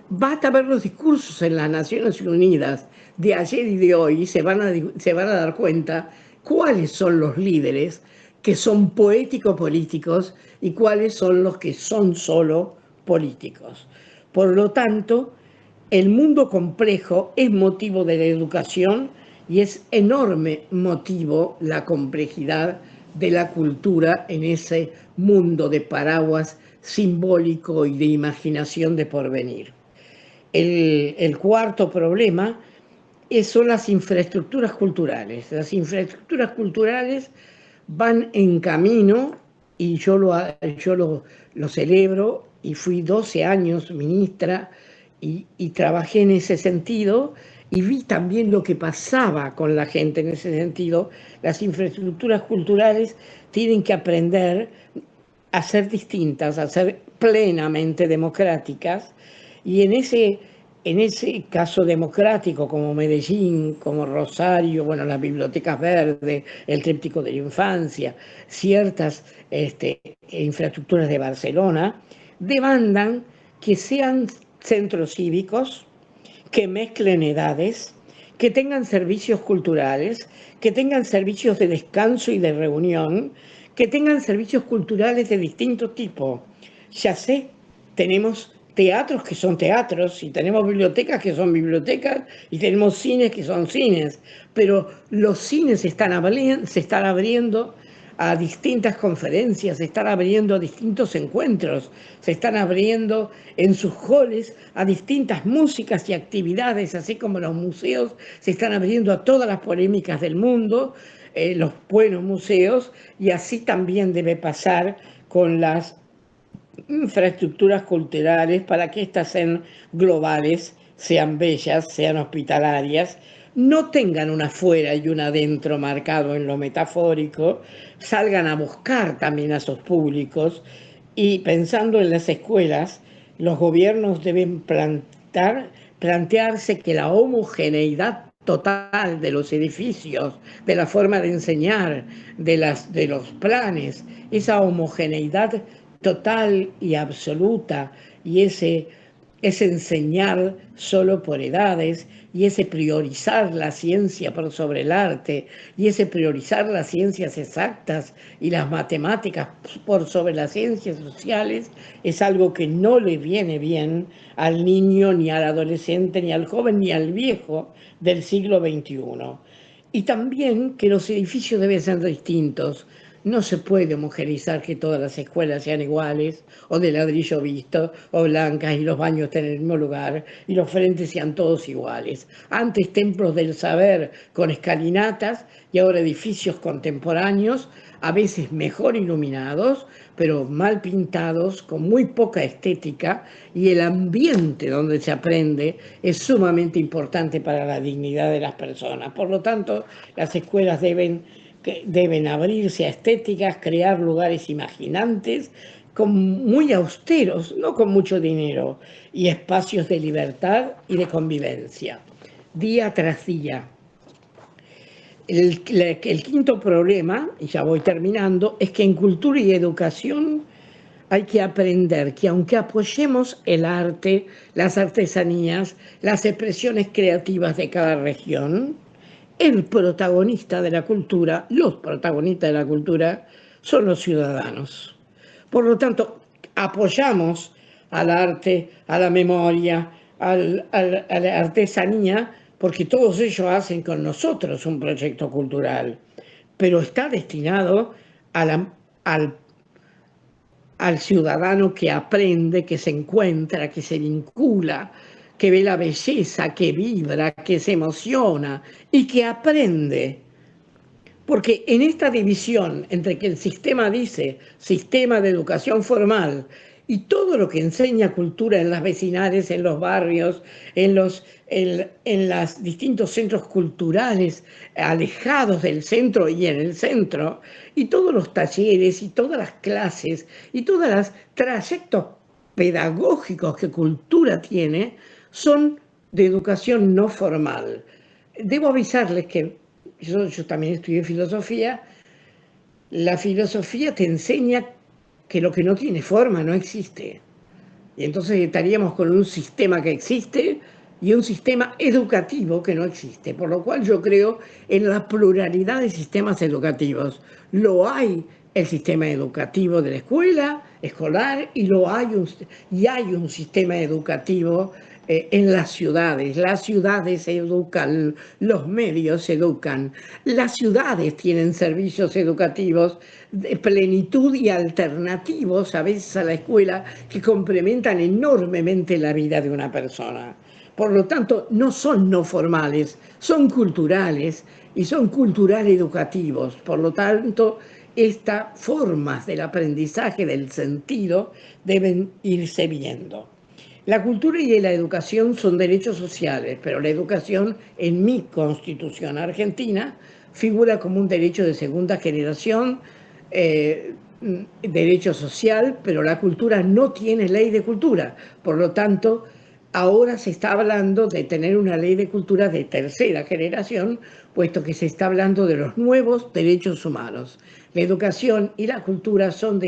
[SPEAKER 4] Basta ver los discursos en las Naciones Unidas de ayer y de hoy, y se van a dar cuenta cuáles son los líderes que son poético-políticos y cuáles son los que son solo políticos. Por lo tanto, el mundo complejo es motivo de la educación y es enorme motivo la complejidad de la cultura en ese mundo de paraguas simbólico y de imaginación de porvenir. El cuarto problema son las infraestructuras culturales. Las infraestructuras culturales van en camino, y yo lo celebro, y fui 12 años ministra y trabajé en ese sentido, y vi también lo que pasaba con la gente en ese sentido. Las infraestructuras culturales tienen que aprender a ser distintas, a ser plenamente democráticas, y en ese caso democrático, como Medellín, como Rosario, bueno, las bibliotecas verdes, el tríptico de la infancia, ciertas infraestructuras de Barcelona, demandan que sean centros cívicos, que mezclen edades, que tengan servicios culturales, que tengan servicios de descanso y de reunión, que tengan servicios culturales de distinto tipo. Ya sé, tenemos teatros que son teatros, y tenemos bibliotecas que son bibliotecas, y tenemos cines que son cines, pero los cines se están abriendo a distintas conferencias, se están abriendo a distintos encuentros, se están abriendo en sus halls a distintas músicas y actividades, así como los museos se están abriendo a todas las polémicas del mundo, los buenos museos, y así también debe pasar con las infraestructuras culturales para que éstas sean globales, sean bellas, sean hospitalarias, no tengan una afuera y una adentro marcado en lo metafórico, salgan a buscar también a sus públicos, y pensando en las escuelas, los gobiernos deben plantearse que la homogeneidad total de los edificios, de la forma de enseñar, de los planes, esa homogeneidad total y absoluta, y ese enseñar solo por edades, y ese priorizar la ciencia por sobre el arte, y ese priorizar las ciencias exactas y las matemáticas por sobre las ciencias sociales, es algo que no le viene bien al niño, ni al adolescente, ni al joven, ni al viejo del siglo XXI. Y también que los edificios deben ser distintos. No se puede homogeneizar que todas las escuelas sean iguales, o de ladrillo visto, o blancas, y los baños estén en el mismo lugar, y los frentes sean todos iguales. Antes templos del saber con escalinatas, y ahora edificios contemporáneos, a veces mejor iluminados, pero mal pintados, con muy poca estética, y el ambiente donde se aprende es sumamente importante para la dignidad de las personas. Por lo tanto, las escuelas deben abrirse a estéticas, crear lugares imaginantes, muy austeros, no con mucho dinero, y espacios de libertad y de convivencia, día tras día. El quinto problema, y ya voy terminando, es que en cultura y educación hay que aprender que aunque apoyemos el arte, las artesanías, las expresiones creativas de cada región, el protagonista de la cultura, los protagonistas de la cultura, son los ciudadanos. Por lo tanto, apoyamos al arte, a la memoria, a la artesanía, porque todos ellos hacen con nosotros un proyecto cultural, pero está destinado al ciudadano que aprende, que se encuentra, que se vincula, que ve la belleza, que vibra, que se emociona y que aprende. Porque en esta división entre que el sistema dice sistema de educación formal y todo lo que enseña cultura en las vecinales, en los barrios, en los distintos centros culturales alejados del centro y en el centro, y todos los talleres y todas las clases y todos los trayectos pedagógicos que cultura tiene, son de educación no formal. Debo avisarles que yo también estudié filosofía. La filosofía te enseña que lo que no tiene forma no existe. Y entonces estaríamos con un sistema que existe y un sistema educativo que no existe. Por lo cual yo creo en la pluralidad de sistemas educativos. Lo hay el sistema educativo de la escuela escolar, y hay un sistema educativo en las ciudades. Las ciudades educan, los medios educan, las ciudades tienen servicios educativos de plenitud y alternativos a veces a la escuela, que complementan enormemente la vida de una persona. Por lo tanto, no son no formales, son culturales, y son cultural educativos. Por lo tanto, estas formas del aprendizaje del sentido deben irse viendo. La cultura y la educación son derechos sociales, pero la educación en mi Constitución argentina figura como un derecho de segunda generación, derecho social, pero la cultura no tiene ley de cultura. Por lo tanto, ahora se está hablando de tener una ley de cultura de tercera generación, puesto que se está hablando de los nuevos derechos humanos. La educación y la cultura son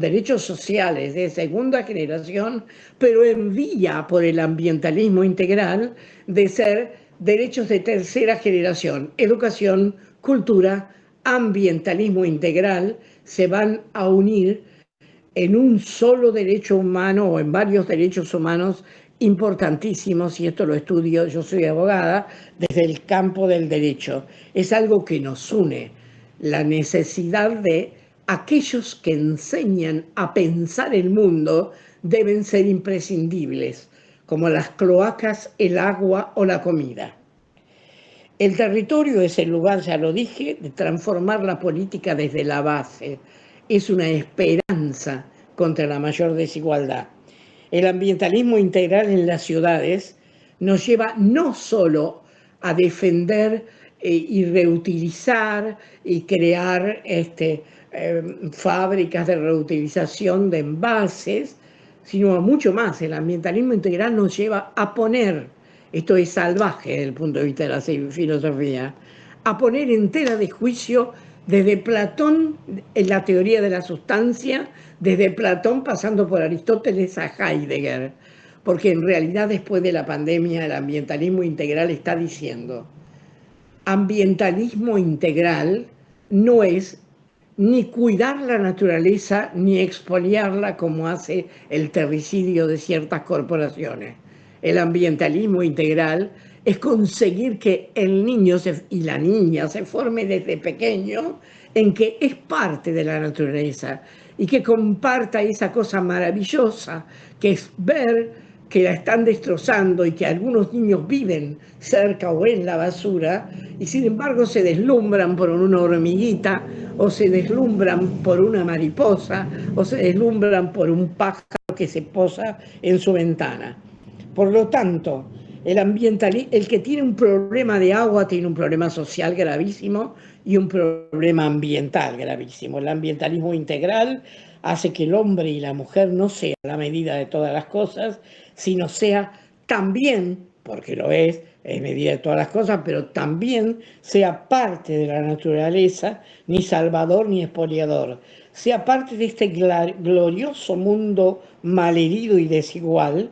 [SPEAKER 4] derechos sociales de segunda generación, pero en vía por el ambientalismo integral de ser derechos de tercera generación. Educación, cultura, ambientalismo integral se van a unir en un solo derecho humano o en varios derechos humanos importantísimos, y esto lo estudio, yo soy abogada, desde el campo del derecho. Es algo que nos une, la necesidad de aquellos que enseñan a pensar el mundo deben ser imprescindibles, como las cloacas, el agua o la comida. El territorio es el lugar, ya lo dije, de transformar la política desde la base. Es una esperanza contra la mayor desigualdad. El ambientalismo integral en las ciudades nos lleva no solo a defender y reutilizar y crear fábricas de reutilización de envases, sino a mucho más. El ambientalismo integral nos lleva a poner, esto es salvaje desde el punto de vista de la filosofía, a poner en tela de juicio desde Platón en la teoría de la sustancia, desde Platón pasando por Aristóteles a Heidegger, porque en realidad después de la pandemia el ambientalismo integral está diciendo, ambientalismo integral no es ni cuidar la naturaleza ni expoliarla como hace el terricidio de ciertas corporaciones. El ambientalismo integral es conseguir que el niño y la niña se forme desde pequeño en que es parte de la naturaleza y que comparta esa cosa maravillosa que es ver que la están destrozando y que algunos niños viven cerca o en la basura y sin embargo se deslumbran por una hormiguita o se deslumbran por una mariposa o se deslumbran por un pájaro que se posa en su ventana. Por lo tanto, el que tiene un problema de agua tiene un problema social gravísimo y un problema ambiental gravísimo. El ambientalismo integral hace que el hombre y la mujer no sea la medida de todas las cosas, sino sea también, porque lo es medida de todas las cosas, pero también sea parte de la naturaleza, ni salvador ni expoliador, sea parte de este glorioso mundo malherido y desigual,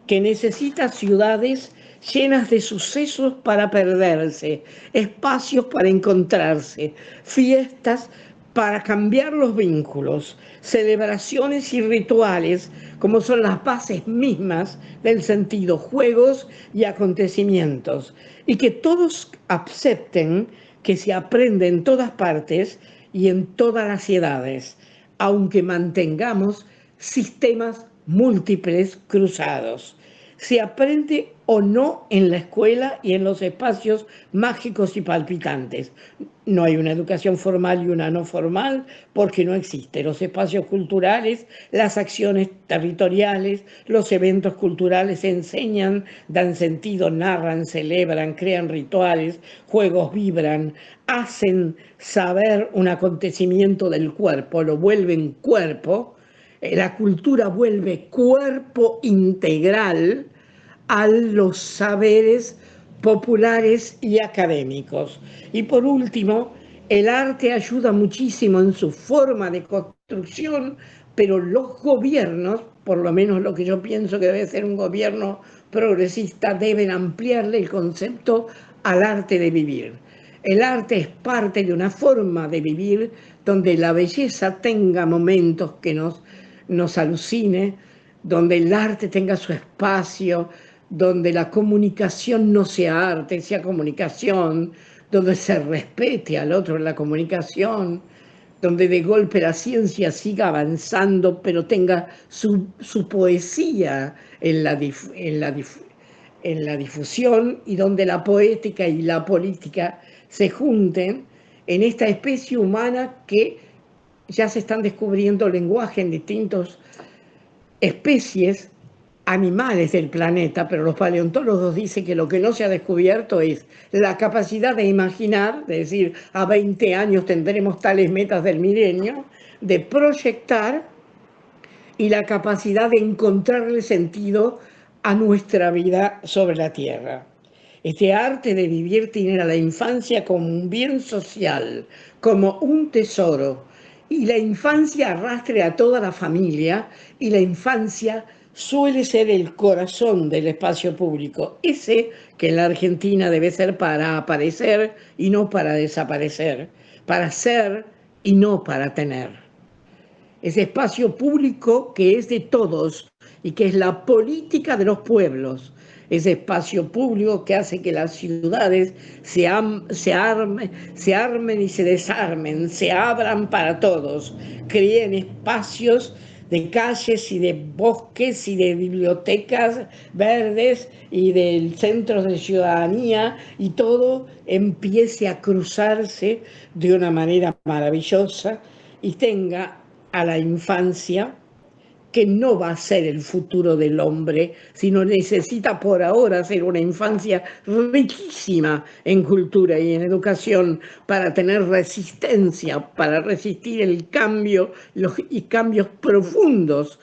[SPEAKER 4] que necesita ciudades llenas de sucesos para perderse, espacios para encontrarse, fiestas para cambiar los vínculos, celebraciones y rituales como son las bases mismas del sentido, juegos y acontecimientos, y que todos acepten que se aprende en todas partes y en todas las edades, aunque mantengamos sistemas múltiples cruzados. Se aprende o no en la escuela y en los espacios mágicos y palpitantes. No hay una educación formal y una no formal porque no existe. Los espacios culturales, las acciones territoriales, los eventos culturales enseñan, dan sentido, narran, celebran, crean rituales, juegos vibran, hacen saber un acontecimiento del cuerpo, lo vuelven cuerpo. La cultura vuelve cuerpo integral a los saberes populares y académicos. Y por último, el arte ayuda muchísimo en su forma de construcción, pero los gobiernos, por lo menos lo que yo pienso que debe ser un gobierno progresista, deben ampliarle el concepto al arte de vivir. El arte es parte de una forma de vivir donde la belleza tenga momentos que nos alucine, donde el arte tenga su espacio, donde la comunicación no sea arte, sea comunicación, donde se respete al otro en la comunicación, donde de golpe la ciencia siga avanzando, pero tenga su poesía en la difusión, y donde la poética y la política se junten en esta especie humana que ya se están descubriendo lenguaje en distintas especies animales del planeta, pero los paleontólogos dicen que lo que no se ha descubierto es la capacidad de imaginar, de decir, a 20 años tendremos tales metas del milenio, de proyectar y la capacidad de encontrarle sentido a nuestra vida sobre la Tierra. Este arte de vivir tiene a la infancia como un bien social, como un tesoro, y la infancia arrastre a toda la familia, y la infancia suele ser el corazón del espacio público, ese que en la Argentina debe ser para aparecer y no para desaparecer, para ser y no para tener. Ese espacio público que es de todos y que es la política de los pueblos, ese espacio público que hace que las ciudades se armen y se desarmen, se abran para todos, creen espacios de calles y de bosques y de bibliotecas verdes y de centros de ciudadanía, y todo empiece a cruzarse de una manera maravillosa y tenga a la infancia, que no va a ser el futuro del hombre, sino necesita por ahora ser una infancia riquísima en cultura y en educación para tener resistencia, para resistir el cambio y cambios profundos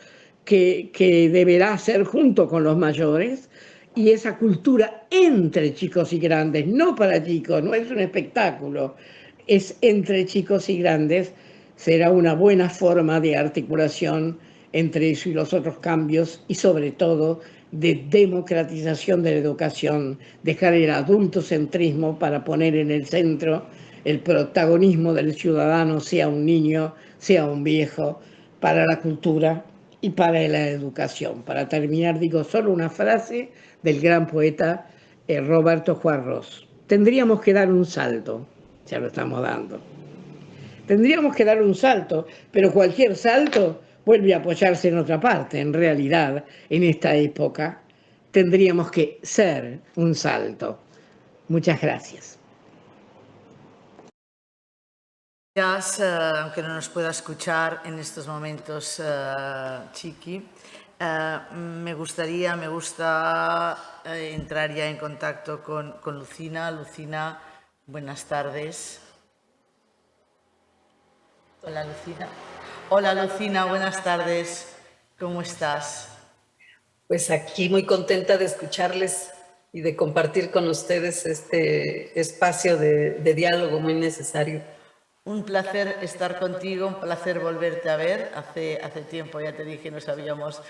[SPEAKER 4] que deberá hacer junto con los mayores, y esa cultura entre chicos y grandes, no para chicos, no es un espectáculo, es entre chicos y grandes, será una buena forma de articulación entre eso y los otros cambios, y sobre todo de democratización de la educación, dejar el adultocentrismo para poner en el centro el protagonismo del ciudadano, sea un niño, sea un viejo, para la cultura y para la educación. Para terminar, digo solo una frase del gran poeta Roberto Juan Ros. Tendríamos que dar un salto, ya lo estamos dando. Tendríamos que dar un salto, pero cualquier salto vuelve a apoyarse en otra parte. En realidad, en esta época, tendríamos que ser un salto. Muchas gracias.
[SPEAKER 1] Aunque no nos pueda escuchar en estos momentos, Chiqui, me gusta entrar ya en contacto con Lucina. Lucina, buenas tardes. Hola, Lucina. Hola, Lucina, buenas tardes. ¿Cómo estás?
[SPEAKER 5] Pues aquí muy contenta de escucharles y de compartir con ustedes este espacio de diálogo muy necesario.
[SPEAKER 1] Un placer estar contigo, un placer volverte a ver. Hace tiempo, ya te dije, nos habíamos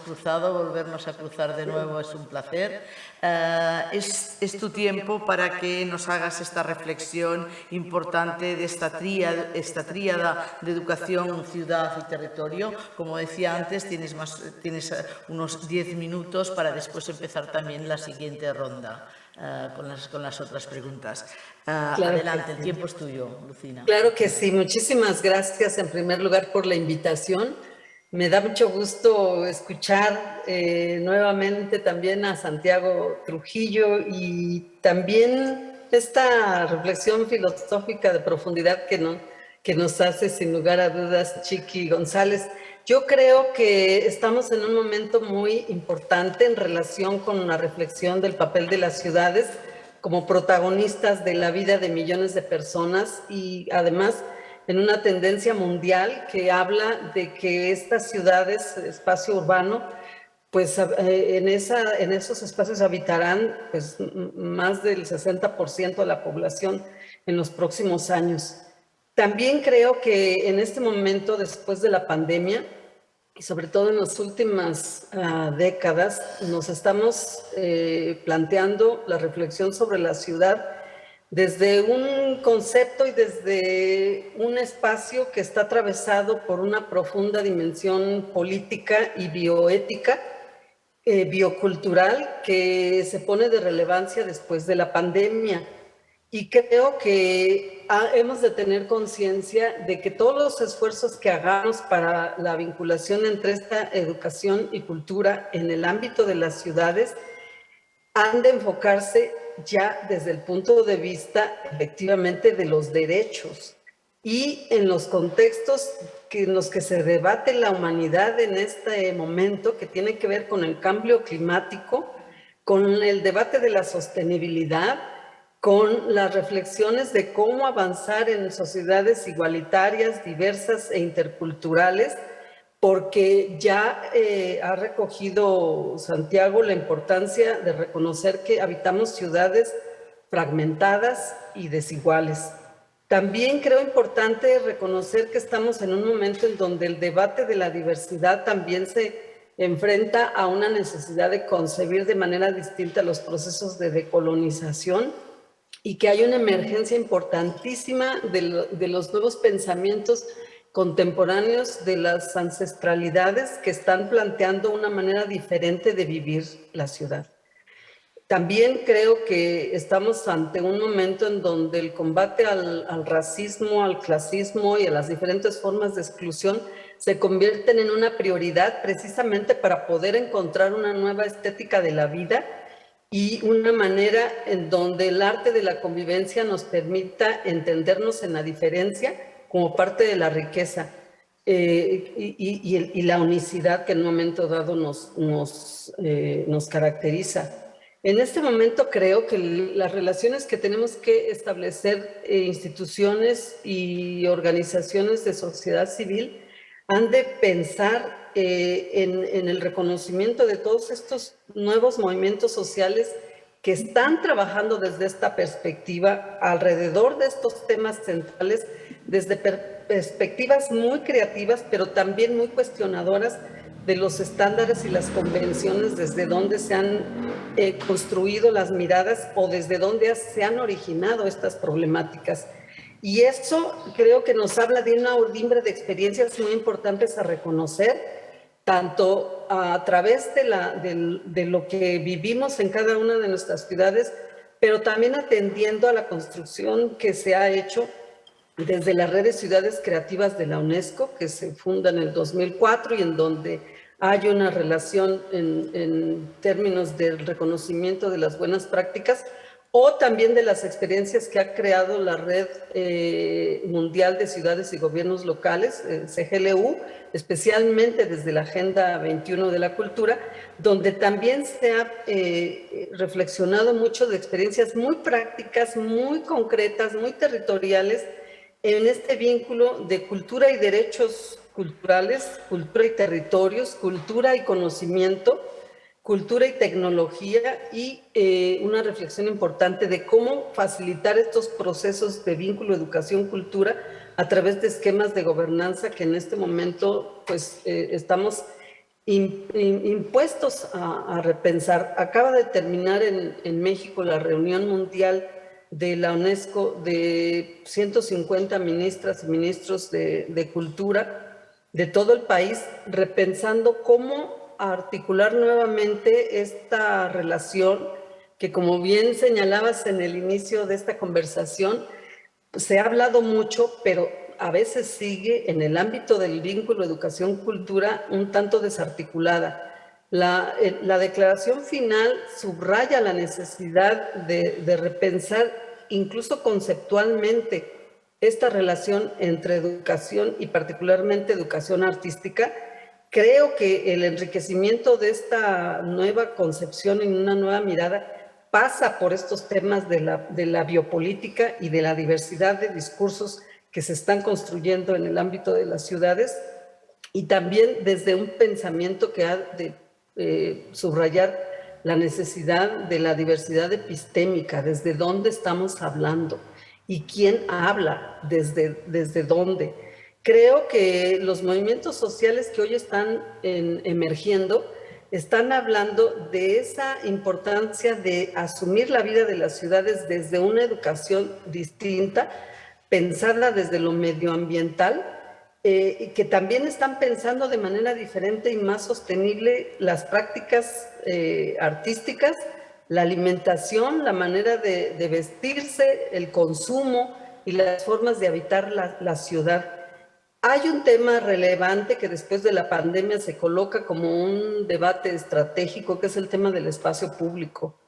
[SPEAKER 1] cruzado, volvernos a cruzar de nuevo es un placer. Es tu tiempo para que nos hagas esta reflexión importante de esta tríada de educación, ciudad y territorio. Como decía antes, tienes unos 10 minutos para después empezar también la siguiente ronda. Con las otras preguntas. Claro, adelante, el tiempo es tuyo, Lucina.
[SPEAKER 5] Claro que sí, muchísimas gracias en primer lugar por la invitación. Me da mucho gusto escuchar nuevamente también a Santiago Trujillo y también esta reflexión filosófica de profundidad que nos hace sin lugar a dudas Chiqui González. Yo creo que estamos en un momento muy importante en relación con la reflexión del papel de las ciudades como protagonistas de la vida de millones de personas, y además en una tendencia mundial que habla de que estas ciudades, espacio urbano, pues en esos espacios habitarán pues, más del 60% de la población en los próximos años. También creo que en este momento, después de la pandemia, y sobre todo en las últimas décadas, nos estamos planteando la reflexión sobre la ciudad desde un concepto y desde un espacio que está atravesado por una profunda dimensión política y bioética, biocultural, que se pone de relevancia después de la pandemia. Y creo que hemos de tener conciencia de que todos los esfuerzos que hagamos para la vinculación entre esta educación y cultura en el ámbito de las ciudades han de enfocarse ya desde el punto de vista efectivamente de los derechos y en los contextos en los que se debate la humanidad en este momento, que tiene que ver con el cambio climático, con el debate de la sostenibilidad, con las reflexiones de cómo avanzar en sociedades igualitarias, diversas e interculturales, porque ya ha recogido Santiago la importancia de reconocer que habitamos ciudades fragmentadas y desiguales. También creo importante reconocer que estamos en un momento en donde el debate de la diversidad también se enfrenta a una necesidad de concebir de manera distinta los procesos de decolonización y que hay una emergencia importantísima de los nuevos pensamientos contemporáneos de las ancestralidades que están planteando una manera diferente de vivir la ciudad. También creo que estamos ante un momento en donde el combate al racismo, al clasismo y a las diferentes formas de exclusión se convierten en una prioridad precisamente para poder encontrar una nueva estética de la vida y una manera en donde el arte de la convivencia nos permita entendernos en la diferencia como parte de la riqueza y la unicidad que en un momento dado nos caracteriza. En este momento creo que las relaciones que tenemos que establecer instituciones y organizaciones de sociedad civil han de pensar en el reconocimiento de todos estos nuevos movimientos sociales que están trabajando desde esta perspectiva alrededor de estos temas centrales, desde perspectivas muy creativas, pero también muy cuestionadoras de los estándares y las convenciones desde donde se han construido las miradas o desde donde se han originado estas problemáticas. Y eso creo que nos habla de una urdimbre de experiencias muy importantes a reconocer, tanto a través de lo que vivimos en cada una de nuestras ciudades, pero también atendiendo a la construcción que se ha hecho desde las redes Ciudades Creativas de la UNESCO, que se funda en el 2004 y en donde hay una relación en términos del reconocimiento de las buenas prácticas, o también de las experiencias que ha creado la Red Mundial de Ciudades y Gobiernos Locales, CGLU, especialmente desde la Agenda 21 de la Cultura, donde también se ha reflexionado mucho de experiencias muy prácticas, muy concretas, muy territoriales, en este vínculo de cultura y derechos culturales, cultura y territorios, cultura y conocimiento, cultura y tecnología y una reflexión importante de cómo facilitar estos procesos de vínculo educación-cultura a través de esquemas de gobernanza que en este momento pues estamos impuestos a repensar. Acaba de terminar en México la reunión mundial de la UNESCO de 150 ministras y ministros de cultura de todo el país, repensando cómo articular nuevamente esta relación que, como bien señalabas en el inicio de esta conversación, se ha hablado mucho, pero a veces sigue en el ámbito del vínculo educación-cultura un tanto desarticulada. La declaración final subraya la necesidad de repensar incluso conceptualmente esta relación entre educación y particularmente educación artística. Creo que el enriquecimiento de esta nueva concepción en una nueva mirada pasa por estos temas de la biopolítica y de la diversidad de discursos que se están construyendo en el ámbito de las ciudades y también desde un pensamiento que ha de subrayar la necesidad de la diversidad epistémica, desde dónde estamos hablando y quién habla, desde dónde. Creo que los movimientos sociales que hoy están emergiendo están hablando de esa importancia de asumir la vida de las ciudades desde una educación distinta, pensada desde lo medioambiental, que también están pensando de manera diferente y más sostenible las prácticas artísticas, la alimentación, la manera de vestirse, el consumo y las formas de habitar la ciudad. Hay un tema relevante que después de la pandemia se coloca como un debate estratégico, que es el tema del espacio público.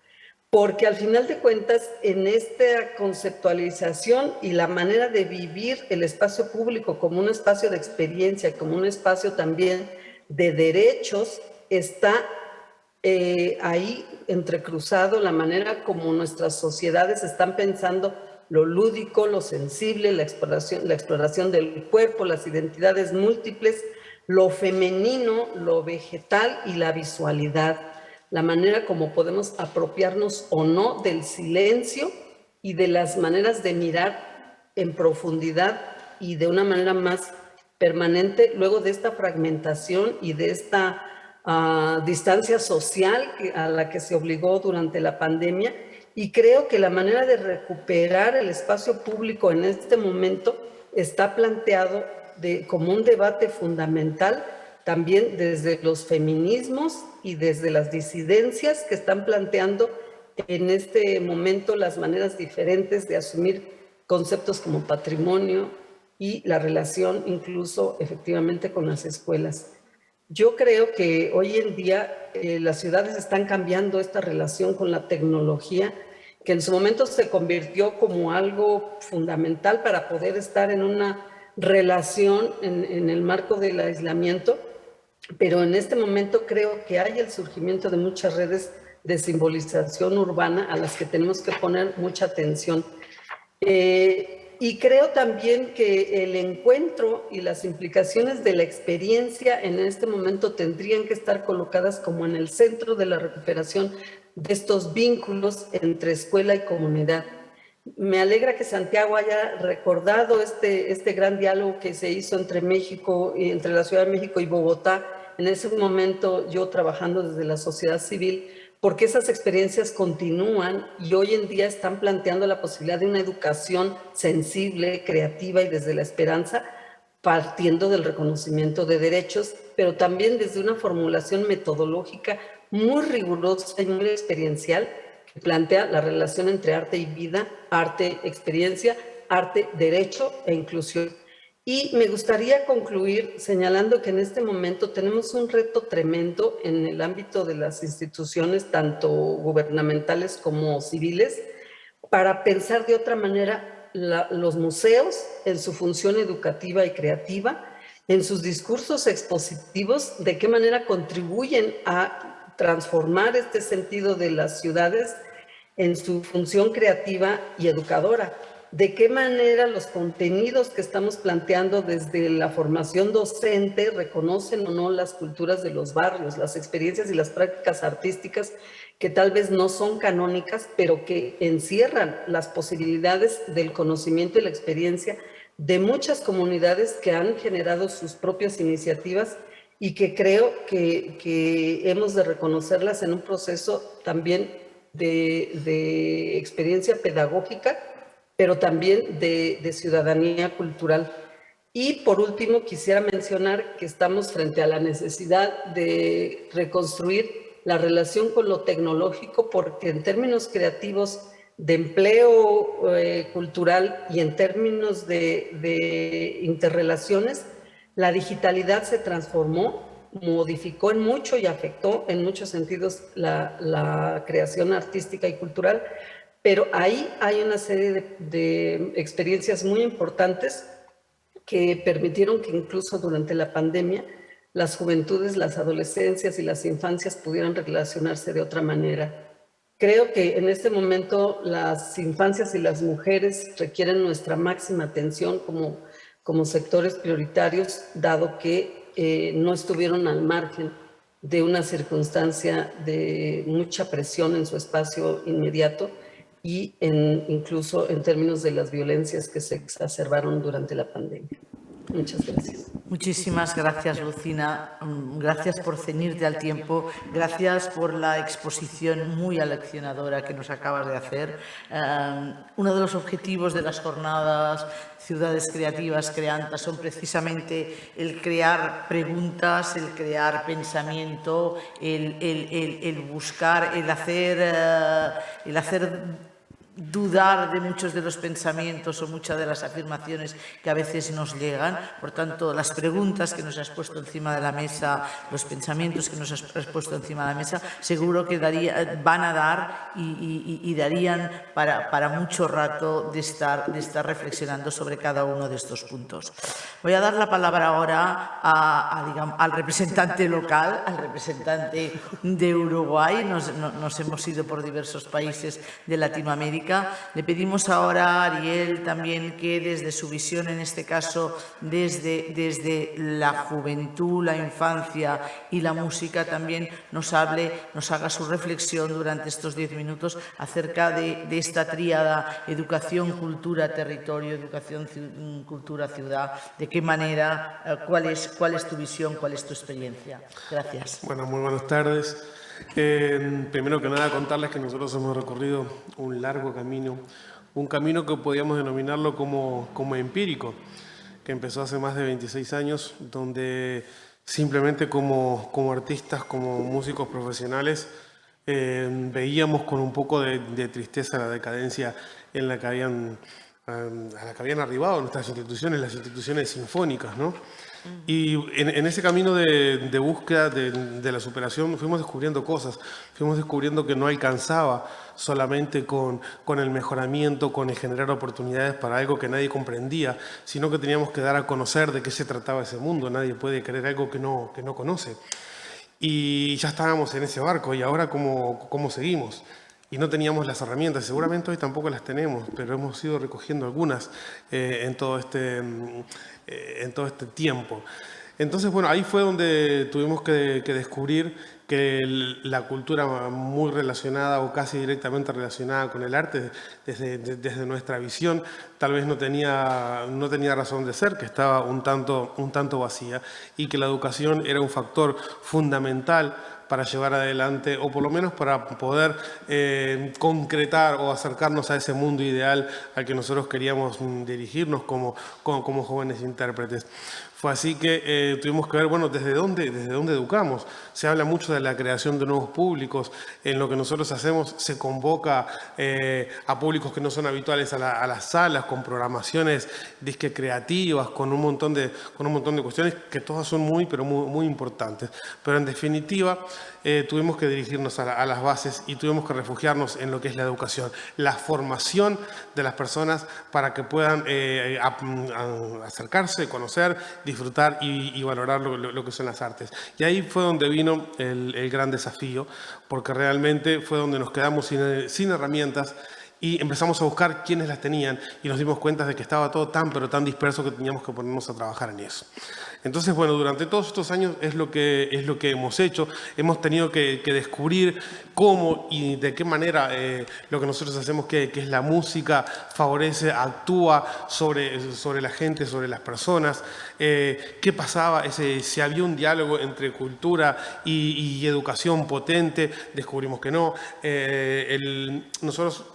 [SPEAKER 5] porque al final de cuentas, en esta conceptualización y la manera de vivir el espacio público como un espacio de experiencia, como un espacio también de derechos, está ahí entrecruzado la manera como nuestras sociedades están pensando lo lúdico, lo sensible, la exploración del cuerpo, las identidades múltiples, lo femenino, lo vegetal y la visualidad, la manera como podemos apropiarnos o no del silencio y de las maneras de mirar en profundidad y de una manera más permanente luego de esta fragmentación y de esta distancia social a la que se obligó durante la pandemia. Y creo que la manera de recuperar el espacio público en este momento está planteado como un debate fundamental también desde los feminismos y desde las disidencias que están planteando en este momento las maneras diferentes de asumir conceptos como patrimonio y la relación incluso efectivamente con las escuelas. Yo creo que hoy en día las ciudades están cambiando esta relación con la tecnología, que en su momento se convirtió como algo fundamental para poder estar en una relación en el marco del aislamiento, pero en este momento creo que hay el surgimiento de muchas redes de simbolización urbana a las que tenemos que poner mucha atención. Y creo también que el encuentro y las implicaciones de la experiencia en este momento tendrían que estar colocadas como en el centro de la recuperación de estos vínculos entre escuela y comunidad. Me alegra que Santiago haya recordado este gran diálogo que se hizo entre México, entre la Ciudad de México y Bogotá. En ese momento yo trabajando desde la sociedad civil, porque esas experiencias continúan y hoy en día están planteando la posibilidad de una educación sensible, creativa y desde la esperanza, partiendo del reconocimiento de derechos, pero también desde una formulación metodológica muy rigurosa y muy experiencial que plantea la relación entre arte y vida, arte, experiencia, arte, derecho e inclusión. Y me gustaría concluir señalando que en este momento tenemos un reto tremendo en el ámbito de las instituciones, tanto gubernamentales como civiles, para pensar de otra manera los museos en su función educativa y creativa, en sus discursos expositivos, de qué manera contribuyen a transformar este sentido de las ciudades en su función creativa y educadora. De qué manera los contenidos que estamos planteando desde la formación docente reconocen o no las culturas de los barrios, las experiencias y las prácticas artísticas que tal vez no son canónicas, pero que encierran las posibilidades del conocimiento y la experiencia de muchas comunidades que han generado sus propias iniciativas y que creo que hemos de reconocerlas en un proceso también de experiencia pedagógica, pero también de ciudadanía cultural. Y por último, quisiera mencionar que estamos frente a la necesidad de reconstruir la relación con lo tecnológico, porque en términos creativos de empleo cultural y en términos de interrelaciones, la digitalidad se transformó, modificó en mucho y afectó en muchos sentidos la creación artística y cultural, pero ahí hay una serie de experiencias muy importantes que permitieron que incluso durante la pandemia las juventudes, las adolescencias y las infancias pudieran relacionarse de otra manera. Creo que en este momento las infancias y las mujeres requieren nuestra máxima atención como sectores prioritarios, dado que no estuvieron al margen de una circunstancia de mucha presión en su espacio inmediato y incluso en términos de las violencias que se exacerbaron durante la pandemia. Muchas gracias.
[SPEAKER 1] Muchísimas gracias, Lucina. Gracias por ceñirte al tiempo. Gracias por la exposición muy aleccionadora que nos acabas de hacer. Uno de los objetivos de las jornadas Ciudades Creativas Creantas son precisamente el crear preguntas, el crear pensamiento, el buscar, el hacer dudar de muchos de los pensamientos o muchas de las afirmaciones que a veces nos llegan. Por tanto, las preguntas que nos has puesto encima de la mesa, los pensamientos que nos has puesto encima de la mesa, seguro que van a dar y darían para mucho rato de estar reflexionando sobre cada uno de estos puntos. Voy a dar la palabra ahora al representante local, al representante de Uruguay. Nos hemos ido por diversos países de Latinoamérica. Le pedimos ahora a Ariel también que desde su visión, en este caso desde la juventud, la infancia y la música, también nos haga su reflexión durante estos 10 minutos acerca de esta tríada educación, cultura, territorio, educación, cultura, ciudad. ¿De qué manera? ¿Cuál es tu visión? ¿Cuál es tu experiencia? Gracias.
[SPEAKER 6] Bueno, muy buenas tardes. Primero que nada, contarles que nosotros hemos recorrido un largo camino, un camino que podíamos denominarlo como empírico, que empezó hace más de 26 años, donde simplemente como artistas, como músicos profesionales, veíamos con un poco de tristeza la decadencia a la que habían arribado nuestras instituciones, las instituciones sinfónicas, ¿no? Y en ese camino de búsqueda de la superación fuimos descubriendo cosas, fuimos descubriendo que no alcanzaba solamente con el mejoramiento, con el generar oportunidades para algo que nadie comprendía, sino que teníamos que dar a conocer de qué se trataba ese mundo. Nadie puede querer algo que no conoce. Y ya estábamos en ese barco, y ahora ¿cómo seguimos? Y no teníamos las herramientas, seguramente hoy tampoco las tenemos, pero hemos ido recogiendo algunas en todo este tiempo. Entonces, bueno, ahí fue donde tuvimos que descubrir que la cultura muy relacionada o casi directamente relacionada con el arte, desde nuestra visión, tal vez no tenía razón de ser, que estaba un tanto vacía, y que la educación era un factor fundamental para llevar adelante, o por lo menos para poder concretar o acercarnos a ese mundo ideal al que nosotros queríamos dirigirnos como jóvenes intérpretes. Fue así que tuvimos que ver, bueno, ¿desde dónde educamos? Se habla mucho de la creación de nuevos públicos. En lo que nosotros hacemos se convoca a públicos que no son habituales a las salas, con programaciones disque creativas, con un montón de cuestiones que todas son muy importantes. Pero en definitiva, tuvimos que dirigirnos a las bases y tuvimos que refugiarnos en lo que es la educación, la formación de las personas para que puedan acercarse, conocer, disfrutar y valorar lo que son las artes. Y ahí fue donde vino el gran desafío, porque realmente fue donde nos quedamos sin herramientas y empezamos a buscar quiénes las tenían, y nos dimos cuenta de que estaba todo tan disperso que teníamos que ponernos a trabajar en eso. Entonces, bueno, durante todos estos años es lo que hemos hecho. Hemos tenido que descubrir cómo y de qué manera lo que nosotros hacemos, que es la música, favorece, actúa sobre la gente, sobre las personas. ¿Qué pasaba? Si había un diálogo entre cultura y educación potente. Descubrimos que no. Nosotros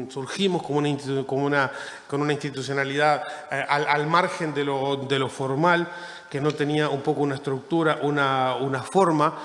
[SPEAKER 6] surgimos con una institucionalidad al margen de lo formal, que no tenía un poco una estructura, una forma,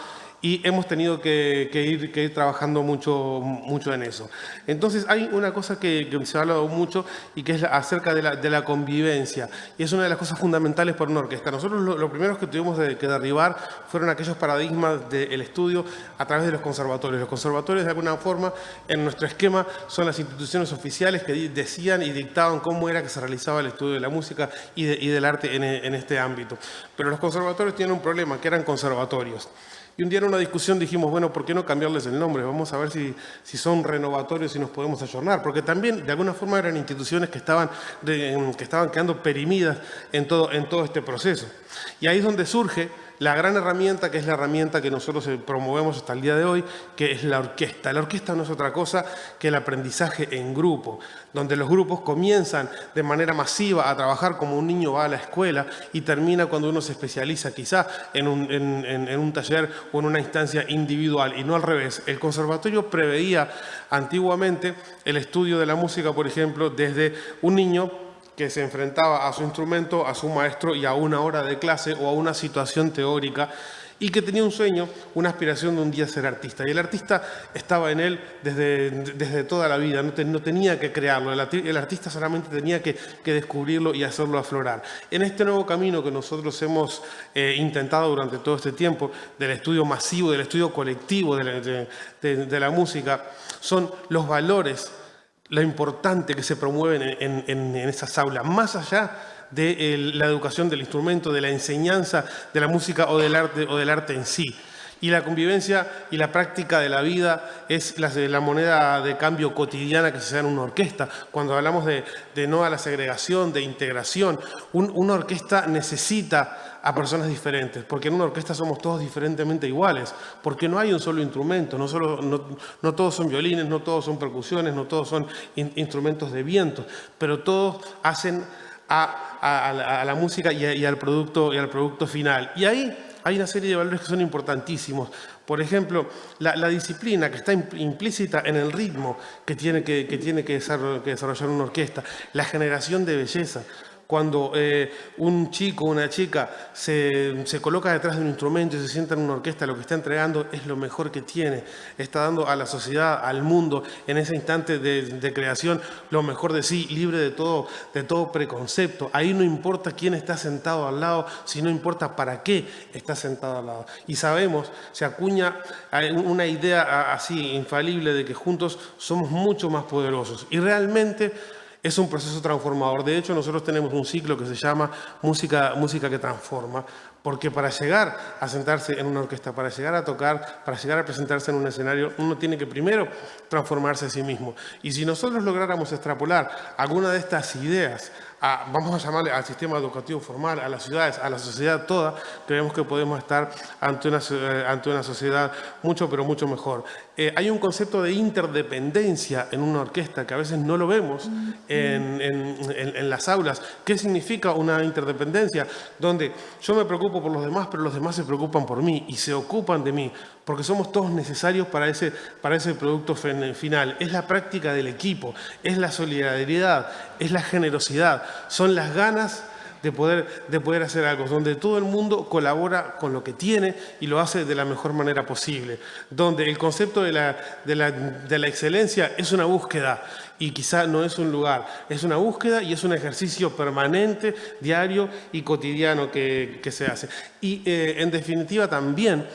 [SPEAKER 6] y hemos tenido que ir trabajando mucho en eso. Entonces hay una cosa que se ha hablado mucho y que es acerca de la convivencia, y es una de las cosas fundamentales para una orquesta. Nosotros lo primero que tuvimos que derribar fueron aquellos paradigmas del estudio a través de los conservatorios. Los conservatorios, de alguna forma, en nuestro esquema, son las instituciones oficiales que decían y dictaban cómo era que se realizaba el estudio de la música y del arte en este ámbito. Pero los conservatorios tienen un problema, que eran conservatorios. Y un día en una discusión dijimos, bueno, ¿por qué no cambiarles el nombre? Vamos a ver si son renovatorios y nos podemos ayornar. Porque también, de alguna forma, eran instituciones que estaban quedando perimidas en todo este proceso. Y ahí es donde surge la gran herramienta, que es la herramienta que nosotros promovemos hasta el día de hoy, que es la orquesta. La orquesta no es otra cosa que el aprendizaje en grupo, donde los grupos comienzan de manera masiva a trabajar como un niño va a la escuela y termina cuando uno se especializa quizá en un taller o en una instancia individual, y no al revés. El conservatorio preveía antiguamente el estudio de la música, por ejemplo, desde un niño que se enfrentaba a su instrumento, a su maestro y a una hora de clase o a una situación teórica, y que tenía un sueño, una aspiración de un día ser artista. Y el artista estaba en él desde toda la vida, no tenía que crearlo, el artista solamente tenía que descubrirlo y hacerlo aflorar. En este nuevo camino que nosotros hemos intentado durante todo este tiempo, del estudio masivo, del estudio colectivo de la música, son los valores, lo importante que se promueven en esas aulas, más allá de la educación del instrumento, de la enseñanza de la música o del arte en sí. Y la convivencia y la práctica de la vida es la moneda de cambio cotidiana que se da en una orquesta. Cuando hablamos de no a la segregación, de integración, una orquesta necesita a personas diferentes, porque en una orquesta somos todos diferentemente iguales, porque no hay un solo instrumento, no todos son violines, no todos son percusiones, no todos son instrumentos de viento, pero todos hacen a la música y al producto final. Y ahí hay una serie de valores que son importantísimos. Por ejemplo, la disciplina que está implícita en el ritmo que tiene que desarrollar una orquesta, la generación de belleza. Cuando un chico o una chica se coloca detrás de un instrumento y se sienta en una orquesta, lo que está entregando es lo mejor que tiene. Está dando a la sociedad, al mundo, en ese instante de creación, lo mejor de sí, libre de todo preconcepto. Ahí no importa quién está sentado al lado, sino importa para qué está sentado al lado. Y sabemos, se acuña una idea así infalible de que juntos somos mucho más poderosos. Y realmente es un proceso transformador. De hecho, nosotros tenemos un ciclo que se llama Música que Transforma, porque para llegar a sentarse en una orquesta, para llegar a tocar, para llegar a presentarse en un escenario, uno tiene que primero transformarse a sí mismo. Y si nosotros lográramos extrapolar alguna de estas ideas, vamos a llamarle al sistema educativo formal, a las ciudades, a la sociedad toda, creemos que podemos estar ante una sociedad mucho, pero mucho mejor. Hay un concepto de interdependencia en una orquesta que a veces no lo vemos en las aulas. ¿Qué significa una interdependencia? Donde yo me preocupo por los demás, pero los demás se preocupan por mí y se ocupan de mí, porque somos todos necesarios para ese producto final. Es la práctica del equipo, es la solidaridad, es la generosidad, son las ganas de poder hacer algo, donde todo el mundo colabora con lo que tiene y lo hace de la mejor manera posible, donde el concepto de la excelencia es una búsqueda y quizá no es un lugar, es una búsqueda y es un ejercicio permanente, diario y cotidiano que se hace. Y en definitiva también,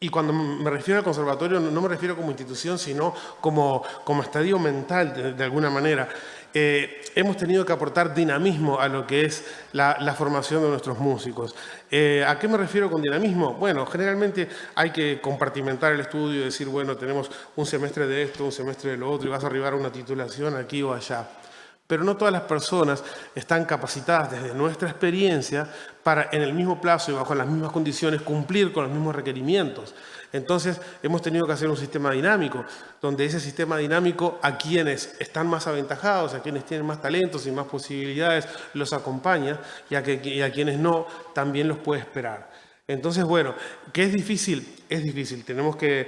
[SPEAKER 6] y cuando me refiero al conservatorio no me refiero como institución, sino como estadio mental de alguna manera. Hemos tenido que aportar dinamismo a lo que es la formación de nuestros músicos. ¿A qué me refiero con dinamismo? Bueno, generalmente hay que compartimentar el estudio y decir, bueno, tenemos un semestre de esto, un semestre de lo otro y vas a arribar a una titulación aquí o allá. Pero no todas las personas están capacitadas desde nuestra experiencia para en el mismo plazo y bajo las mismas condiciones cumplir con los mismos requerimientos. Entonces hemos tenido que hacer un sistema dinámico, donde ese sistema dinámico a quienes están más aventajados, a quienes tienen más talentos y más posibilidades, los acompaña y a quienes no, también los puede esperar. Entonces, bueno, ¿qué es difícil? Es difícil, tenemos que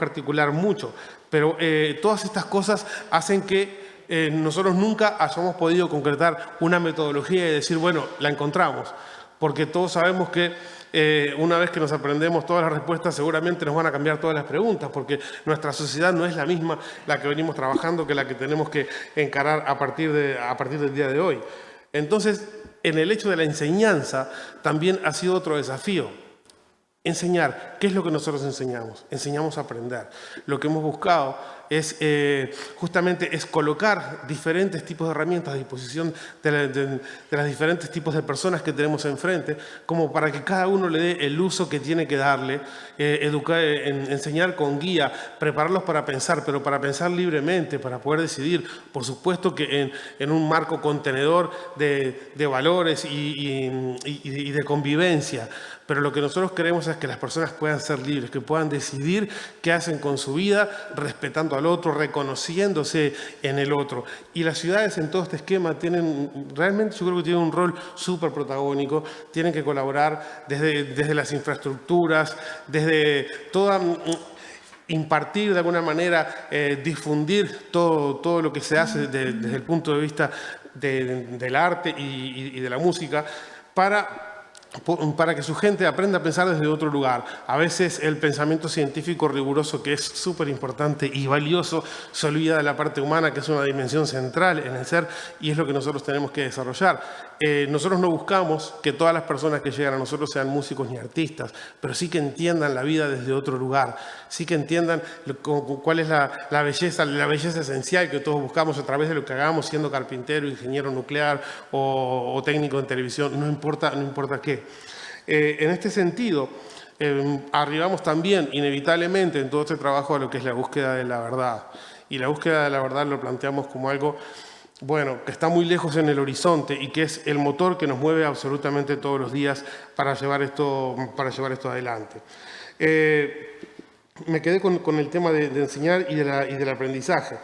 [SPEAKER 6] articular mucho, pero todas estas cosas hacen que nosotros nunca hayamos podido concretar una metodología y decir, bueno, la encontramos, porque todos sabemos que una vez que nos aprendemos todas las respuestas seguramente nos van a cambiar todas las preguntas, porque nuestra sociedad no es la misma la que venimos trabajando que la que tenemos que encarar a partir del día de hoy. Entonces, en el hecho de la enseñanza también ha sido otro desafío. Enseñar. ¿Qué es lo que nosotros enseñamos? Enseñamos a aprender. Lo que hemos buscado es justamente colocar diferentes tipos de herramientas a disposición de los diferentes tipos de personas que tenemos enfrente, como para que cada uno le dé el uso que tiene que darle, enseñar con guía, prepararlos para pensar, pero para pensar libremente, para poder decidir, por supuesto que en un marco contenedor de valores y de convivencia. Pero lo que nosotros queremos es que las personas puedan ser libres, que puedan decidir qué hacen con su vida, respetando al otro, reconociéndose en el otro. Y las ciudades en todo este esquema realmente yo creo que tienen un rol súper protagónico, tienen que colaborar desde las infraestructuras, desde toda impartir de alguna manera, difundir todo lo que se hace desde el punto de vista del arte y de la música para para que su gente aprenda a pensar desde otro lugar. A veces el pensamiento científico riguroso, que es súper importante y valioso, se olvida de la parte humana, que es una dimensión central en el ser, y es lo que nosotros tenemos que desarrollar. Nosotros no buscamos que todas las personas que llegan a nosotros sean músicos ni artistas, pero sí que entiendan la vida desde otro lugar, sí que entiendan cuál es la belleza esencial que todos buscamos a través de lo que hagamos, siendo carpintero, ingeniero nuclear o técnico en televisión, no importa qué. En este sentido, arribamos también inevitablemente en todo este trabajo a lo que es la búsqueda de la verdad. Y la búsqueda de la verdad lo planteamos como algo, bueno, que está muy lejos en el horizonte y que es el motor que nos mueve absolutamente todos los días para llevar esto adelante. Me quedé con el tema de enseñar y del aprendizaje.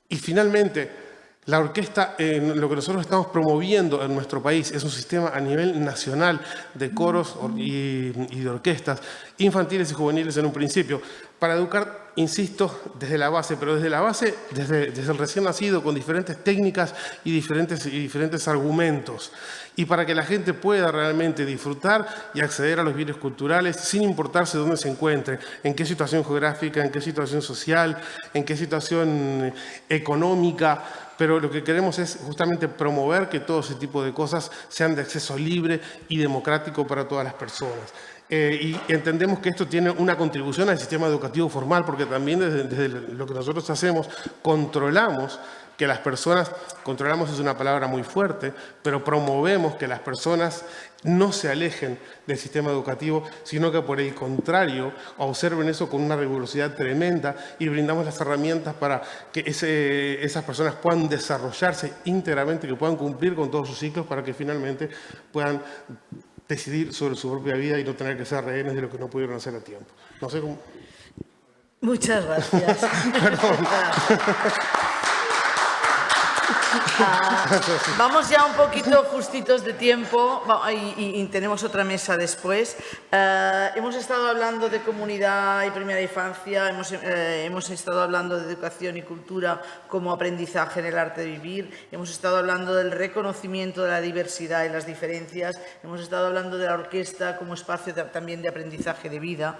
[SPEAKER 6] Y finalmente, la orquesta, lo que nosotros estamos promoviendo en nuestro país es un sistema a nivel nacional de coros y de orquestas infantiles y juveniles en un principio, para educar, insisto, desde la base, pero desde la base, desde el recién nacido, con diferentes técnicas y diferentes argumentos, y para que la gente pueda realmente disfrutar y acceder a los bienes culturales sin importarse dónde se encuentre, en qué situación geográfica, en qué situación social, en qué situación económica. Pero lo que queremos es justamente promover que todo ese tipo de cosas sean de acceso libre y democrático para todas las personas. Y entendemos que esto tiene una contribución al sistema educativo formal, porque también desde lo que nosotros hacemos controlamos que las personas, controlamos es una palabra muy fuerte, pero promovemos que las personas no se alejen del sistema educativo, sino que por el contrario observen eso con una rigurosidad tremenda y brindamos las herramientas para que esas personas puedan desarrollarse íntegramente, que puedan cumplir con todos sus ciclos para que finalmente puedan decidir sobre su propia vida y no tener que ser rehenes de lo que no pudieron hacer a tiempo. No sé cómo...
[SPEAKER 1] Muchas gracias. Vamos ya un poquito justitos de tiempo y tenemos otra mesa después. Hemos estado hablando de comunidad y primera infancia, hemos estado hablando de educación y cultura como aprendizaje en el arte de vivir, hemos estado hablando del reconocimiento de la diversidad y las diferencias, hemos estado hablando de la orquesta como espacio también de aprendizaje de vida.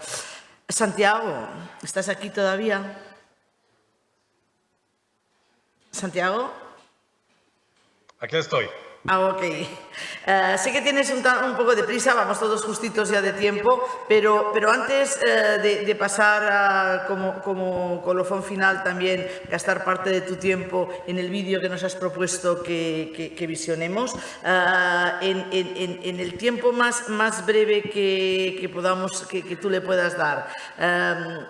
[SPEAKER 1] Santiago, ¿estás aquí todavía? ¿Santiago?
[SPEAKER 3] Aquí estoy.
[SPEAKER 1] Ok. Sé que tienes un poco de prisa, vamos todos justitos ya de tiempo, pero antes de pasar como colofón final también, gastar parte de tu tiempo en el vídeo que nos has propuesto que visionemos, en el tiempo más breve que podamos, que tú le puedas dar,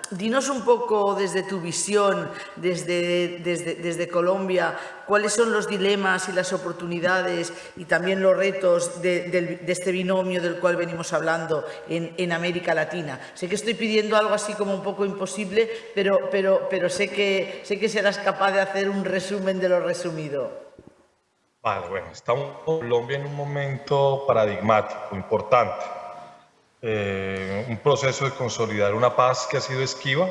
[SPEAKER 1] dinos un poco desde tu visión, desde Colombia, cuáles son los dilemas y las oportunidades y también los retos de este binomio del cual venimos hablando en América Latina. Sé que estoy pidiendo algo así como un poco imposible, pero sé que serás capaz de hacer un resumen de lo resumido.
[SPEAKER 3] Vale, bueno, estamos en Colombia en un momento paradigmático, importante. Un proceso de consolidar una paz que ha sido esquiva,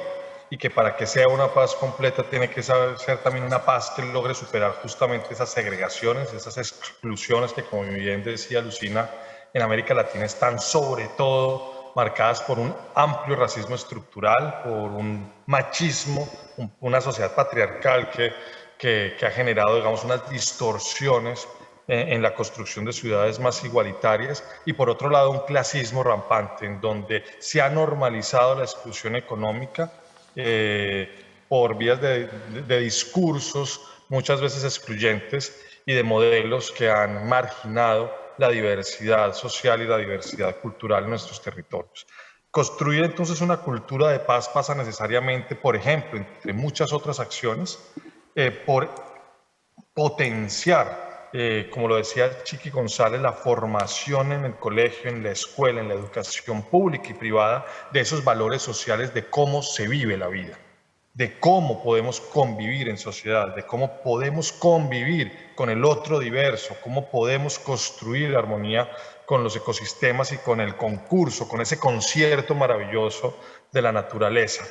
[SPEAKER 3] y que para que sea una paz completa tiene que ser también una paz que logre superar justamente esas segregaciones, esas exclusiones que, como bien decía Lucina, en América Latina están sobre todo marcadas por un amplio racismo estructural, por un machismo, una sociedad patriarcal que ha generado, digamos, unas distorsiones en la construcción de ciudades más igualitarias, y por otro lado un clasismo rampante en donde se ha normalizado la exclusión económica por vías de discursos muchas veces excluyentes y de modelos que han marginado la diversidad social y la diversidad cultural en nuestros territorios. Construir entonces una cultura de paz pasa necesariamente, por ejemplo, entre muchas otras acciones, por potenciar, como lo decía Chiqui González, la formación en el colegio, en la escuela, en la educación pública y privada de esos valores sociales de cómo se vive la vida, de cómo podemos convivir en sociedad, de cómo podemos convivir con el otro diverso, cómo podemos construir armonía con los ecosistemas y con el concurso, con ese concierto maravilloso de la naturaleza.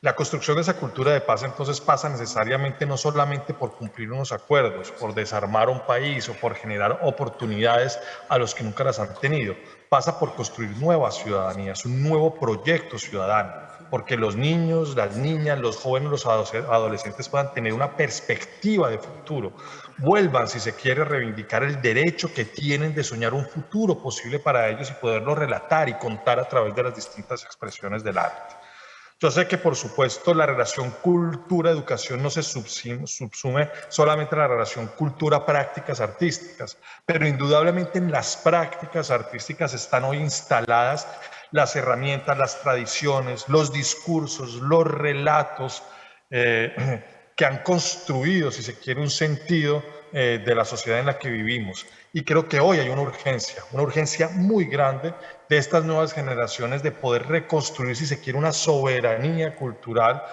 [SPEAKER 3] La construcción de esa cultura de paz entonces pasa necesariamente no solamente por cumplir unos acuerdos, por desarmar un país o por generar oportunidades a los que nunca las han tenido. Pasa por construir nuevas ciudadanías, un nuevo proyecto ciudadano, porque los niños, las niñas, los jóvenes, los adolescentes puedan tener una perspectiva de futuro. Vuelvan, si se quiere, reivindicar el derecho que tienen de soñar un futuro posible para ellos y poderlo relatar y contar a través de las distintas expresiones del arte. Yo sé que, por supuesto, la relación cultura-educación no se subsume solamente a la relación cultura-prácticas artísticas, pero indudablemente en las prácticas artísticas están hoy instaladas las herramientas, las tradiciones, los discursos, los relatos que han construido, si se quiere, un sentido de la sociedad en la que vivimos. Y creo que hoy hay una urgencia muy grande de estas nuevas generaciones de poder reconstruir, si se quiere, una soberanía cultural,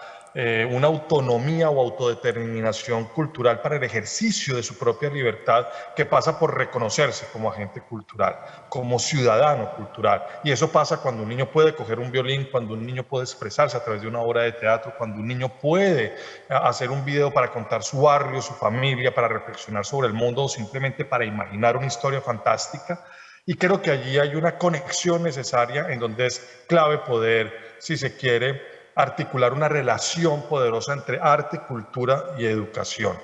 [SPEAKER 3] una autonomía o autodeterminación cultural para el ejercicio de su propia libertad, que pasa por reconocerse como agente cultural, como ciudadano cultural. Y eso pasa cuando un niño puede coger un violín, cuando un niño puede expresarse a través de una obra de teatro, cuando un niño puede hacer un video para contar su barrio, su familia, para reflexionar sobre el mundo o simplemente para imaginar una historia fantástica. Y creo que allí hay una conexión necesaria en donde es clave poder, si se quiere, articular una relación poderosa entre arte, cultura y educación.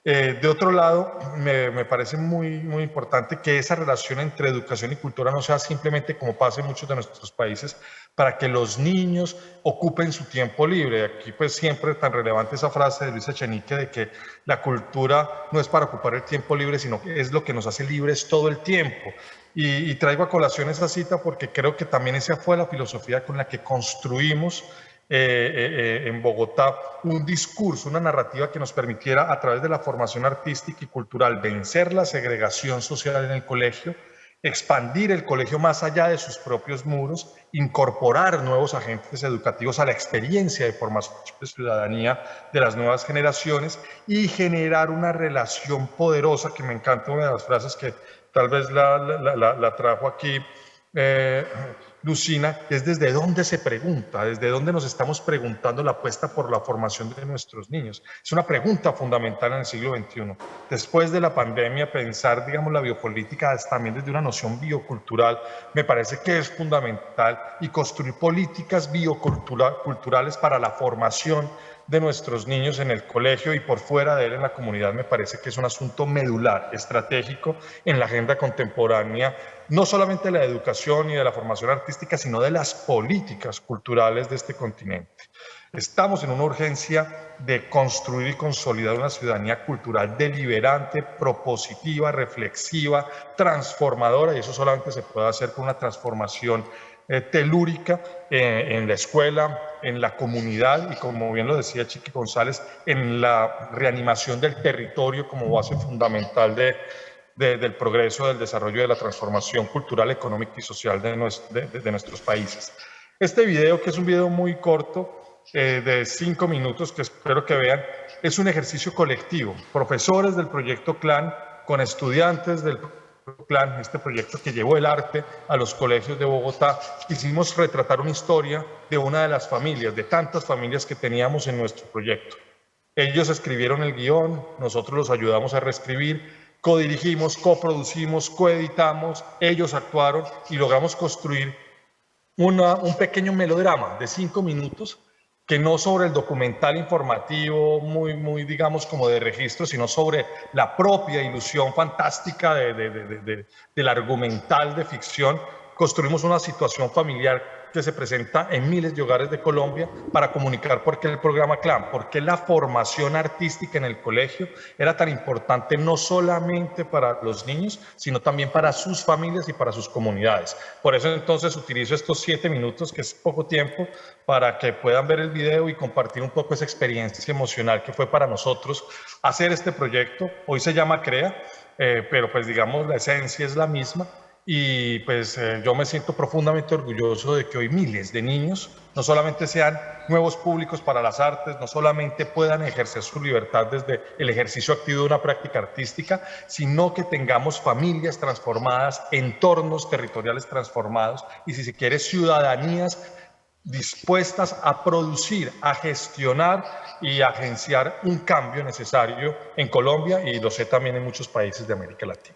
[SPEAKER 3] De otro lado, me parece muy importante que esa relación entre educación y cultura no sea simplemente, como pasa en muchos de nuestros países, para que los niños ocupen su tiempo libre. Aquí pues siempre tan relevante esa frase de Luis Echenique de que la cultura no es para ocupar el tiempo libre, sino que es lo que nos hace libres todo el tiempo. Y traigo a colación esa cita porque creo que también esa fue la filosofía con la que construimos en Bogotá un discurso, una narrativa que nos permitiera a través de la formación artística y cultural vencer la segregación social en el colegio, expandir el colegio más allá de sus propios muros, incorporar nuevos agentes educativos a la experiencia de formación de ciudadanía de las nuevas generaciones y generar una relación poderosa, que me encanta una de las frases que tal vez la trajo aquí Lucina, es desde dónde se pregunta, desde dónde nos estamos preguntando la apuesta por la formación de nuestros niños. Es una pregunta fundamental en el siglo XXI. Después de la pandemia, pensar, digamos, la biopolítica también desde una noción biocultural me parece que es fundamental, y construir políticas bioculturales para la formación de nuestros niños en el colegio y por fuera de él en la comunidad me parece que es un asunto medular, estratégico en la agenda contemporánea, no solamente de la educación y de la formación artística, sino de las políticas culturales de este continente. Estamos en una urgencia de construir y consolidar una ciudadanía cultural deliberante, propositiva, reflexiva, transformadora, y eso solamente se puede hacer con una transformación telúrica en la escuela, en la comunidad y, como bien lo decía Chiqui González, en la reanimación del territorio como base fundamental del progreso, del desarrollo, de la transformación cultural, económica y social de nuestros países. Este video, que es un video muy corto, de 5 minutos, que espero que vean, es un ejercicio colectivo. Profesores del proyecto CLAN con estudiantes del Plan, este proyecto que llevó el arte a los colegios de Bogotá, quisimos retratar una historia de una de las familias, de tantas familias que teníamos en nuestro proyecto. Ellos escribieron el guión, nosotros los ayudamos a reescribir, codirigimos, coproducimos, coeditamos, ellos actuaron y logramos construir un pequeño melodrama de 5 minutos, que no sobre el documental informativo muy digamos como de registro, sino sobre la propia ilusión fantástica del argumental de ficción. Construimos una situación familiar que se presenta en miles de hogares de Colombia para comunicar por qué el programa CLAN, por qué la formación artística en el colegio era tan importante no solamente para los niños, sino también para sus familias y para sus comunidades. Por eso entonces utilizo estos 7 minutos, que es poco tiempo, para que puedan ver el video y compartir un poco esa experiencia emocional que fue para nosotros hacer este proyecto. Hoy se llama CREA, pero pues digamos la esencia es la misma. Y pues yo me siento profundamente orgulloso de que hoy miles de niños no solamente sean nuevos públicos para las artes, no solamente puedan ejercer su libertad desde el ejercicio activo de una práctica artística, sino que tengamos familias transformadas, entornos territoriales transformados y, si se quiere, ciudadanías dispuestas a producir, a gestionar y a agenciar un cambio necesario en Colombia y lo sé también en muchos países de América Latina.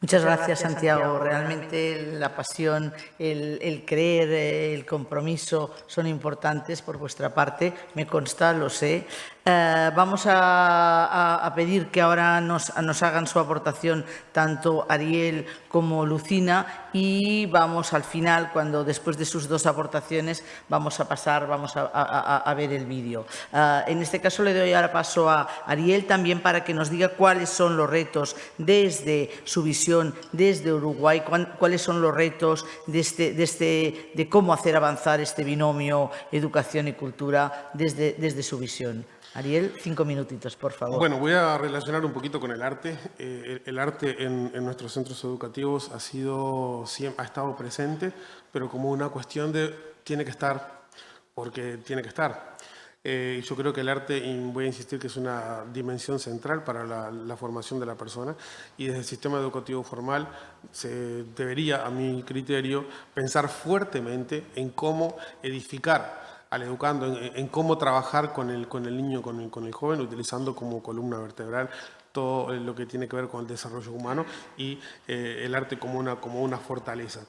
[SPEAKER 1] Muchas gracias, Santiago. Realmente la pasión, el creer, el compromiso son importantes por vuestra parte, me consta, lo sé. Vamos a pedir que ahora nos hagan su aportación tanto Ariel como Lucina y vamos al final, cuando después de sus dos aportaciones, vamos a ver el vídeo. En este caso le doy ahora paso a Ariel también para que nos diga cuáles son los retos desde su visión, desde Uruguay, cuáles son los retos de cómo hacer avanzar este binomio educación y cultura desde su visión. Ariel, 5 minutitos, por favor.
[SPEAKER 6] Bueno, voy a relacionar un poquito con el arte. El arte en nuestros centros educativos ha estado presente, pero como una cuestión de tiene que estar, porque tiene que estar. Yo creo que el arte, y voy a insistir que es una dimensión central para la formación de la persona, y desde el sistema educativo formal se debería, a mi criterio, pensar fuertemente en cómo edificar al educando, en cómo trabajar con el niño, con el joven, utilizando como columna vertebral todo lo que tiene que ver con el desarrollo humano y el arte como una fortaleza.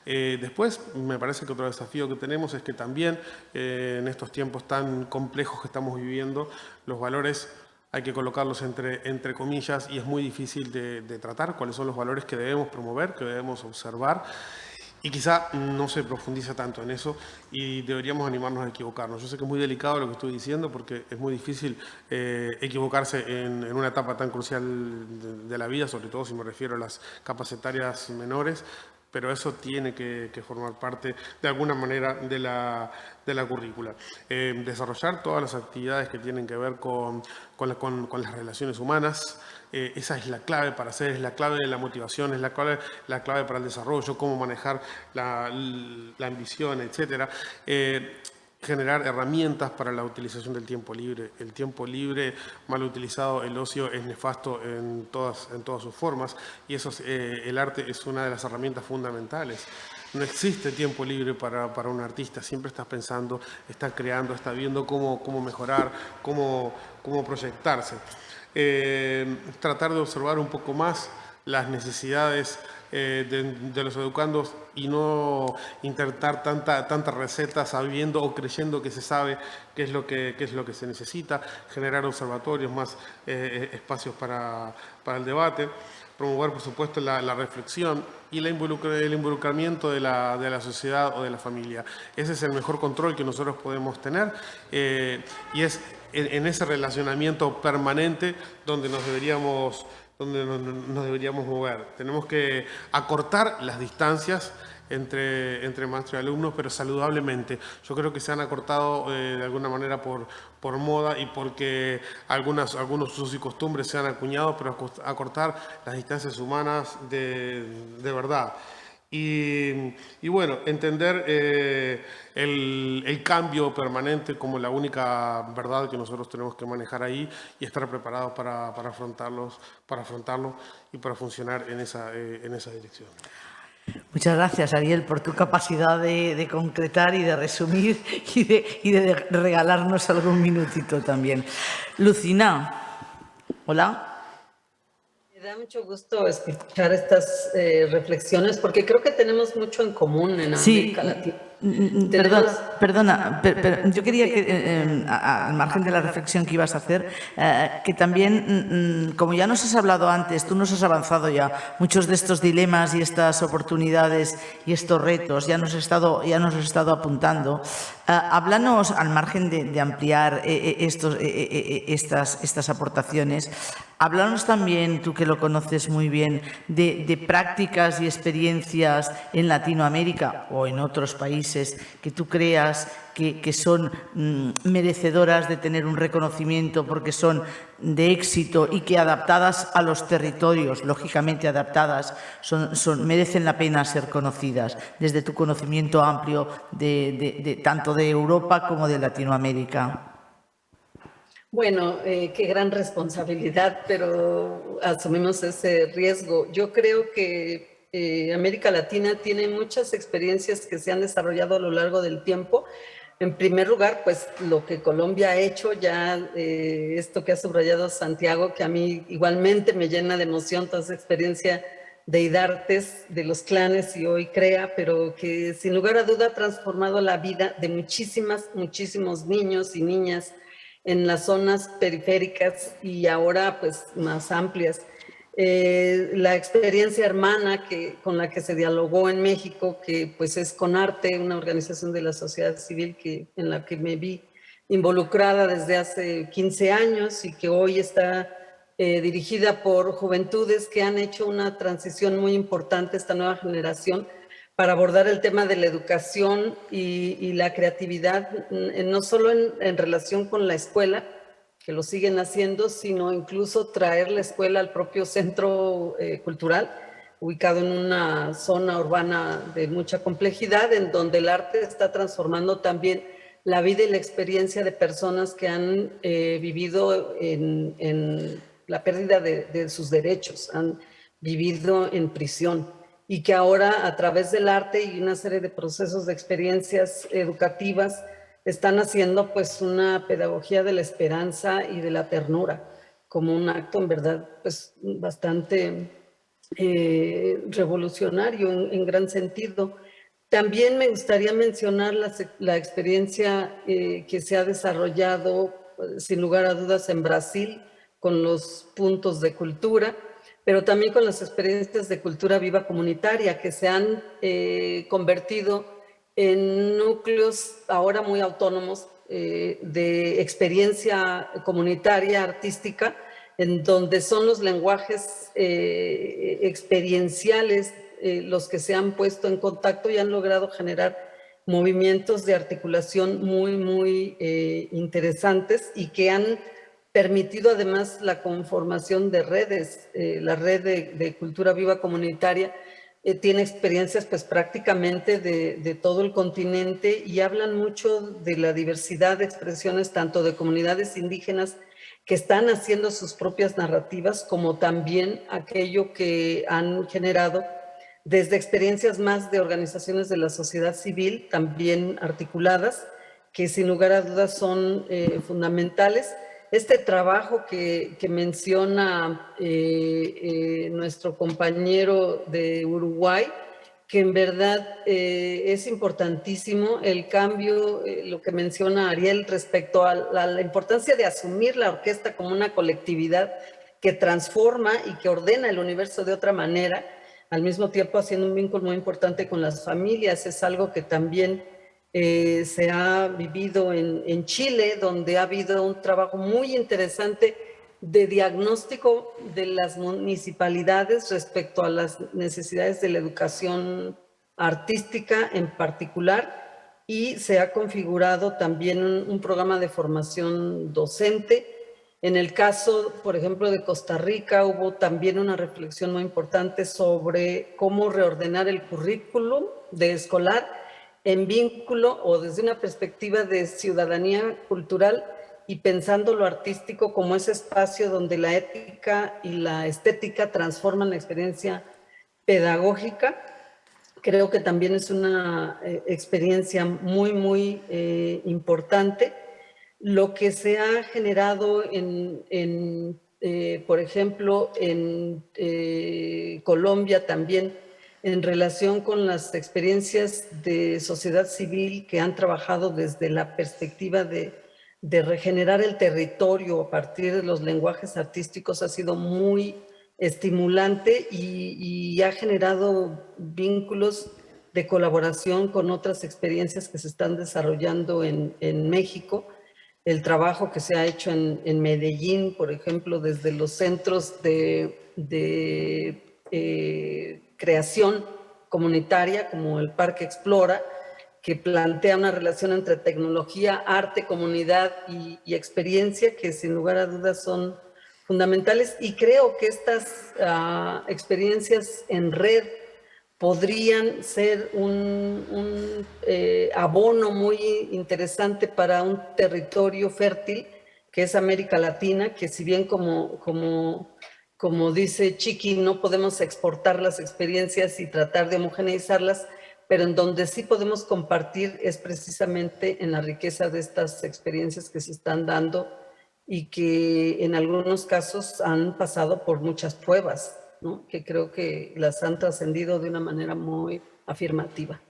[SPEAKER 6] Después, me parece que otro desafío que tenemos es que también en estos tiempos tan complejos que estamos viviendo, los valores hay que colocarlos entre comillas y es muy difícil de tratar cuáles son los valores que debemos promover, que debemos observar. Y quizá no se profundiza tanto en eso y deberíamos animarnos a equivocarnos. Yo sé que es muy delicado lo que estoy diciendo porque es muy difícil equivocarse en una etapa tan crucial de la vida, sobre todo si me refiero a las capas etarias menores, pero eso tiene que formar parte de alguna manera de la currícula. Desarrollar todas las actividades que tienen que ver con las relaciones humanas. Esa es la clave para hacer, es la clave de la motivación, es la clave para el desarrollo, cómo manejar la ambición, etc. Generar herramientas para la utilización del tiempo libre. El tiempo libre mal utilizado, el ocio es nefasto en todas sus formas y el arte es una de las herramientas fundamentales. No existe tiempo libre para un artista, siempre está pensando, está creando, está viendo cómo mejorar, cómo proyectarse. Tratar de observar un poco más las necesidades de los educandos y no intentar tanta receta sabiendo o creyendo que se sabe qué es lo que se necesita, generar observatorios, más espacios para el debate, promover por supuesto la reflexión y el involucramiento de la sociedad o de la familia. Ese es el mejor control que nosotros podemos tener y es en ese relacionamiento permanente donde nos deberíamos mover. Tenemos que acortar las distancias entre maestro y alumnos, pero saludablemente. Yo creo que se han acortado de alguna manera por moda y porque algunos usos y costumbres se han acuñado, pero acortar las distancias humanas de verdad. Y bueno, entender el cambio permanente como la única verdad que nosotros tenemos que manejar ahí y estar preparados para afrontarlo y para funcionar en esa dirección.
[SPEAKER 1] Muchas gracias, Ariel, por tu capacidad de concretar y de resumir y de regalarnos algún minutito también. Lucina, hola.
[SPEAKER 5] Me da mucho gusto escuchar estas reflexiones porque creo que tenemos mucho en común en América Latina.
[SPEAKER 1] Perdona, yo quería que, al margen de la reflexión que ibas a hacer, que también, como ya nos has hablado antes, tú nos has avanzado ya muchos de estos dilemas y estas oportunidades y estos retos, ya nos has estado apuntando. Háblanos, al margen de ampliar estas aportaciones, háblanos también, tú que lo conoces muy bien, de prácticas y experiencias en Latinoamérica o en otros países que tú creas que son merecedoras de tener un reconocimiento porque son de éxito y que adaptadas a los territorios, lógicamente adaptadas, merecen la pena ser conocidas desde tu conocimiento amplio tanto de Europa como de Latinoamérica.
[SPEAKER 5] Bueno, qué gran responsabilidad, pero asumimos ese riesgo. Yo creo que América Latina tiene muchas experiencias que se han desarrollado a lo largo del tiempo En primer lugar, pues lo que Colombia ha hecho, ya esto que ha subrayado Santiago, que a mí igualmente me llena de emoción toda esa experiencia de IDARTES, de los clanes y hoy CREA, pero que sin lugar a duda ha transformado la vida de muchísimos niños y niñas en las zonas periféricas y ahora pues más amplias. La experiencia hermana con la que se dialogó en México, que pues es CONARTE, una organización de la sociedad civil en la que me vi involucrada desde hace 15 años y que hoy está dirigida por juventudes que han hecho una transición muy importante, esta nueva generación, para abordar el tema de la educación y la creatividad, no solo en relación con la escuela, que lo siguen haciendo, sino incluso traer la escuela al propio centro cultural, ubicado en una zona urbana de mucha complejidad, en donde el arte está transformando también la vida y la experiencia de personas que han vivido en la pérdida de sus derechos, han vivido en prisión y que ahora a través del arte y una serie de procesos de experiencias educativas están haciendo pues una pedagogía de la esperanza y de la ternura, como un acto en verdad pues bastante revolucionario en gran sentido. También me gustaría mencionar la experiencia que se ha desarrollado sin lugar a dudas en Brasil con los puntos de cultura, pero también con las experiencias de cultura viva comunitaria que se han convertido en núcleos ahora muy autónomos de experiencia comunitaria, artística, en donde son los lenguajes experienciales los que se han puesto en contacto y han logrado generar movimientos de articulación muy interesantes y que han permitido además la conformación de redes. La red de cultura viva comunitaria tiene experiencias pues prácticamente de todo el continente y hablan mucho de la diversidad de expresiones tanto de comunidades indígenas que están haciendo sus propias narrativas como también aquello que han generado desde experiencias más de organizaciones de la sociedad civil también articuladas que sin lugar a dudas son fundamentales. Este trabajo que menciona nuestro compañero de Uruguay, que en verdad es importantísimo, el cambio, lo que menciona Ariel respecto a la importancia de asumir la orquesta como una colectividad que transforma y que ordena el universo de otra manera, al mismo tiempo haciendo un vínculo muy importante con las familias, es algo que también se ha vivido en Chile, donde ha habido un trabajo muy interesante de diagnóstico de las municipalidades respecto a las necesidades de la educación artística en particular y se ha configurado también un programa de formación docente. En el caso, por ejemplo, de Costa Rica, hubo también una reflexión muy importante sobre cómo reordenar el currículum de escolar en vínculo o desde una perspectiva de ciudadanía cultural y pensando lo artístico como ese espacio donde la ética y la estética transforman la experiencia pedagógica. Creo que también es una experiencia muy importante. Lo que se ha generado por ejemplo, en Colombia también, en relación con las experiencias de sociedad civil que han trabajado desde la perspectiva de regenerar el territorio a partir de los lenguajes artísticos ha sido muy estimulante y ha generado vínculos de colaboración con otras experiencias que se están desarrollando en México. El trabajo que se ha hecho en Medellín, por ejemplo, desde los centros de creación comunitaria como el Parque Explora, que plantea una relación entre tecnología, arte, comunidad y experiencia que sin lugar a dudas son fundamentales y creo que estas experiencias en red podrían ser un abono muy interesante para un territorio fértil que es América Latina, que si bien como dice Chiqui, no podemos exportar las experiencias y tratar de homogeneizarlas, pero en donde sí podemos compartir es precisamente en la riqueza de estas experiencias que se están dando y que en algunos casos han pasado por muchas pruebas, ¿no? Que creo que las han trascendido de una manera muy afirmativa.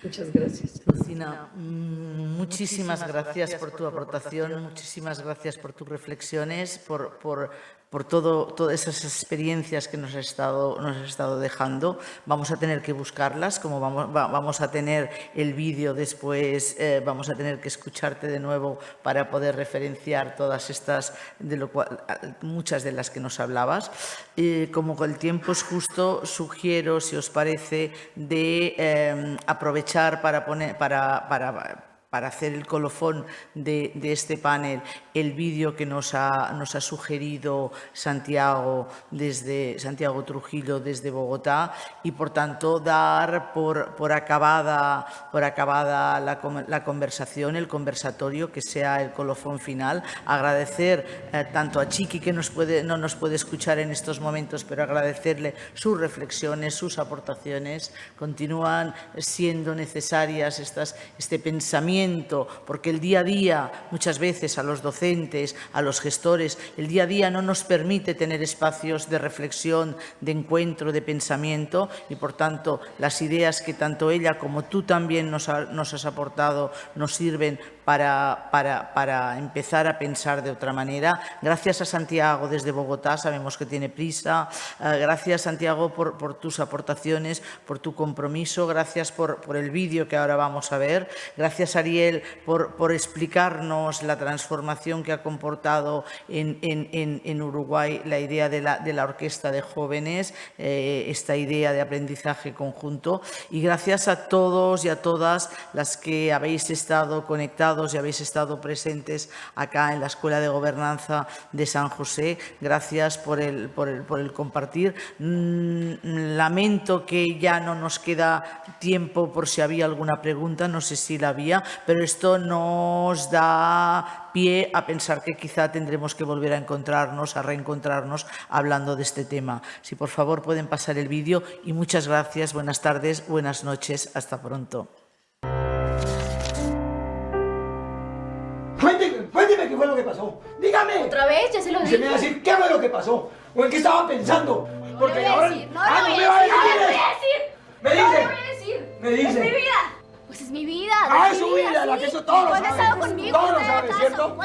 [SPEAKER 5] Muchas gracias.
[SPEAKER 1] Lucina, muchísimas gracias por tu aportación, muchísimas gracias por tus reflexiones, por todas esas experiencias que nos has estado dejando. Vamos a tener que buscarlas, como vamos a tener el vídeo después, vamos a tener que escucharte de nuevo para poder referenciar todas estas, muchas de las que nos hablabas. Como el tiempo es justo, sugiero, si os parece, de aprovechar para hacer el colofón de este panel, el vídeo que nos ha sugerido Santiago Trujillo desde Bogotá, y por tanto dar por acabada la conversación, el conversatorio, que sea el colofón final. Agradecer tanto a Chiqui, que no nos puede escuchar en estos momentos, pero agradecerle sus reflexiones, sus aportaciones. Continúan siendo necesarias este pensamiento, porque el día a día, muchas veces a los docentes, a los gestores, el día a día no nos permite tener espacios de reflexión, de encuentro, de pensamiento, y por tanto las ideas que tanto ella como tú también nos has aportado nos sirven para empezar a pensar de otra manera. Gracias a Santiago desde Bogotá, sabemos que tiene prisa. Gracias, Santiago, por tus aportaciones, por tu compromiso. Gracias por el vídeo que ahora vamos a ver. Gracias, Ariel, por explicarnos la transformación que ha comportado en Uruguay la idea de la orquesta de jóvenes, esta idea de aprendizaje conjunto. Y gracias a todos y a todas las que habéis estado conectados y habéis estado presentes acá en la Escuela de Gobernanza de San José. Gracias por el compartir. Lamento que ya no nos queda tiempo por si había alguna pregunta, no sé si la había, pero esto nos da pie a pensar que quizá tendremos que volver a reencontrarnos hablando de este tema. Si por favor pueden pasar el vídeo, y muchas gracias, buenas tardes, buenas noches, hasta pronto.
[SPEAKER 7] Cuénteme qué fue lo que pasó. Dígame.
[SPEAKER 8] ¿Otra vez? Ya se lo dije.
[SPEAKER 7] Se me va a decir qué fue lo que pasó. O en qué estaba pensando. Porque
[SPEAKER 8] no
[SPEAKER 7] ahora.
[SPEAKER 8] No me voy
[SPEAKER 7] Me dice.
[SPEAKER 8] a decir.
[SPEAKER 7] Es mi
[SPEAKER 8] vida. Pues es mi vida.
[SPEAKER 7] Es su vida, la que eso todos lo saben.
[SPEAKER 8] ¿Cuándo has estado conmigo?
[SPEAKER 7] Todos lo saben, ¿cierto?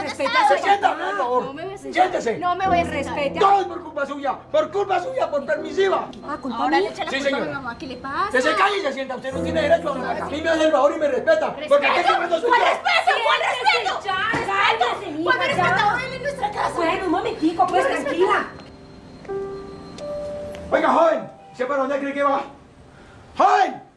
[SPEAKER 7] Se sienta, por favor.
[SPEAKER 8] No me voy a sentar.
[SPEAKER 7] Siéntese.
[SPEAKER 8] No me voy a respetar.
[SPEAKER 7] Todo es por culpa suya. Por permisiva.
[SPEAKER 8] ¿Culpa mía? Le echa la
[SPEAKER 7] Sí,
[SPEAKER 8] culpa a mi
[SPEAKER 7] señor.
[SPEAKER 8] mamá. ¿Qué le pasa?
[SPEAKER 7] Que se calle y se sienta. Usted no tiene derecho a hablar. A mí me hace el favor y me respeta. Porque aquí que mando soy yo.
[SPEAKER 8] ¿Cuál respeto? ¿Cuándo respetado él en nuestra casa?
[SPEAKER 9] Bueno, un momentico, pues tranquila.
[SPEAKER 7] Oiga, joven. ¿Sé para dónde cree que va? ¡Joven!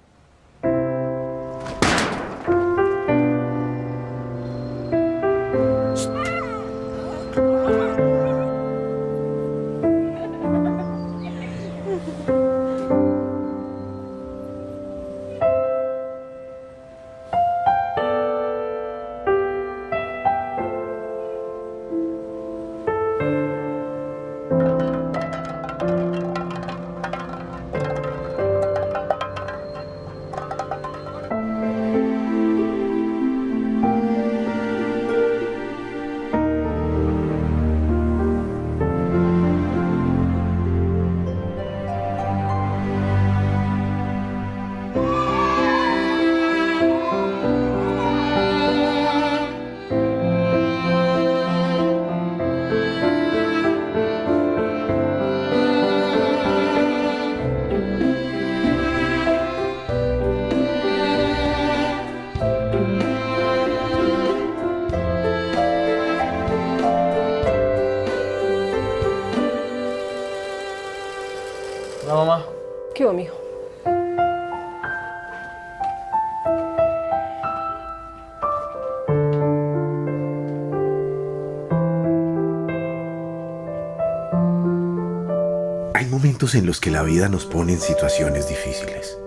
[SPEAKER 10] Hola, mamá.
[SPEAKER 9] ¿Qué hubo, mijo?
[SPEAKER 11] Hay momentos en los que la vida nos pone en situaciones difíciles.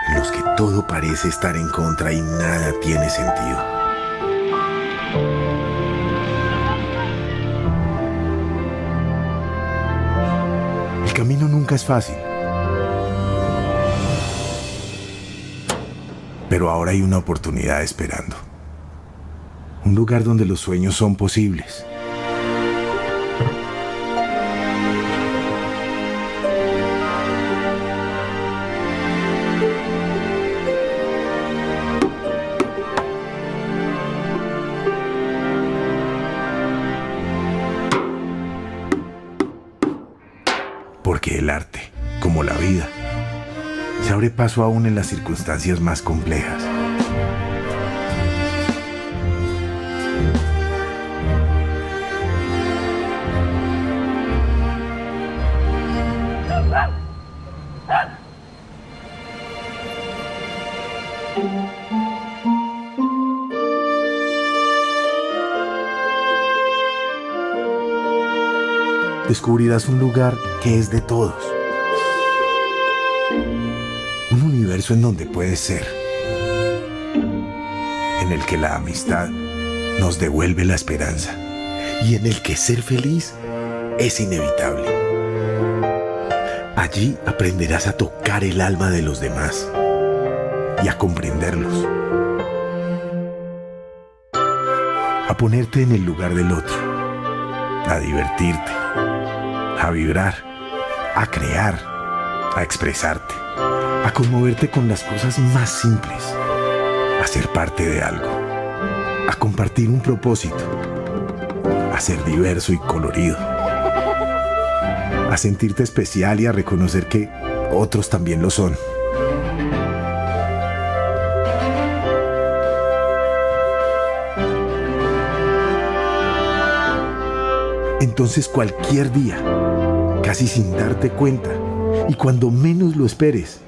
[SPEAKER 11] En los que todo parece estar en contra y nada tiene sentido. El camino nunca es fácil. Pero ahora hay una oportunidad esperando. Un lugar donde los sueños son posibles. Porque el arte, como la vida, se abre paso aún en las circunstancias más complejas. Descubrirás un lugar que es de todos. Un universo en donde puedes ser. En el que la amistad nos devuelve la esperanza. Y en el que ser feliz es inevitable. Allí aprenderás a tocar el alma de los demás y a comprenderlos. A ponerte en el lugar del otro. A divertirte. A vibrar, a crear, a expresarte, a conmoverte con las cosas más simples, a ser parte de algo, a compartir un propósito, a ser diverso y colorido, a sentirte especial y a reconocer que otros también lo son. Entonces cualquier día, casi sin darte cuenta, y cuando menos lo esperes,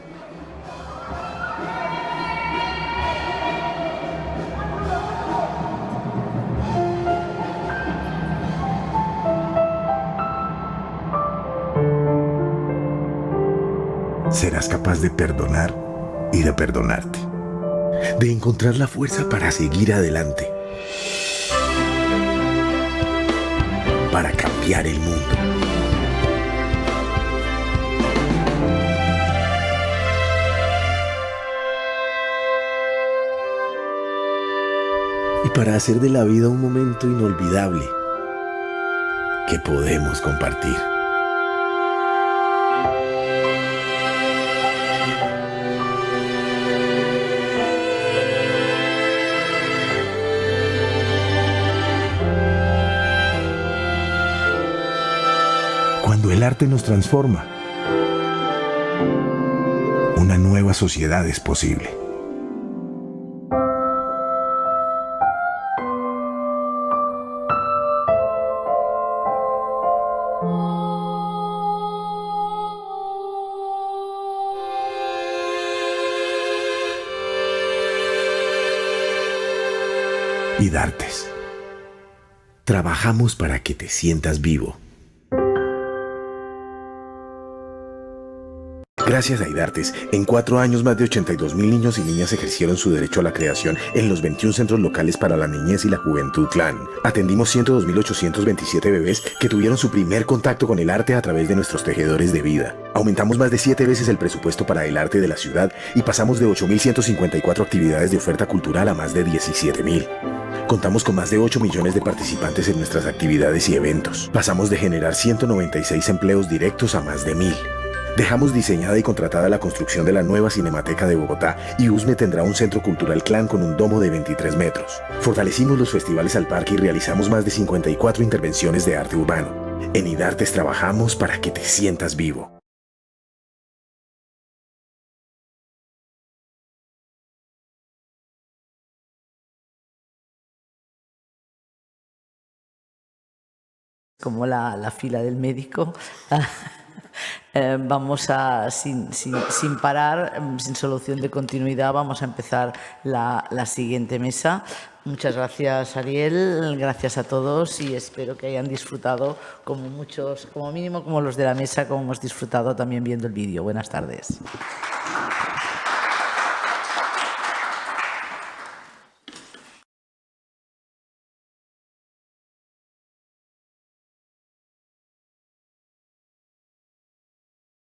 [SPEAKER 11] serás capaz de perdonar y de perdonarte, de encontrar la fuerza para seguir adelante, para cambiar el mundo. Y para hacer de la vida un momento inolvidable que podemos compartir. Cuando el arte nos transforma, una nueva sociedad es posible. IDARTES. Trabajamos para que te sientas vivo. Gracias a IDARTES, en 4 años más de 82,000 niños y niñas ejercieron su derecho a la creación en los 21 centros locales para la niñez y la juventud CLAN. Atendimos 102,827 bebés que tuvieron su primer contacto con el arte a través de nuestros tejedores de vida. Aumentamos más de 7 veces el presupuesto para el arte de la ciudad y pasamos de 8,154 actividades de oferta cultural a más de 17,000. Contamos con más de 8 millones de participantes en nuestras actividades y eventos. Pasamos de generar 196 empleos directos a más de 1,000. Dejamos diseñada y contratada la construcción de la nueva Cinemateca de Bogotá y USME tendrá un centro cultural CLAN con un domo de 23 metros. Fortalecimos los festivales al parque y realizamos más de 54 intervenciones de arte urbano. En IDARTES trabajamos para que te sientas vivo.
[SPEAKER 1] Como la fila del médico. Vamos a, sin parar, sin solución de continuidad, vamos a empezar la siguiente mesa. Muchas gracias, Ariel, gracias a todos y espero que hayan disfrutado como muchos, como mínimo como los de la mesa, como hemos disfrutado también viendo el vídeo. Buenas tardes.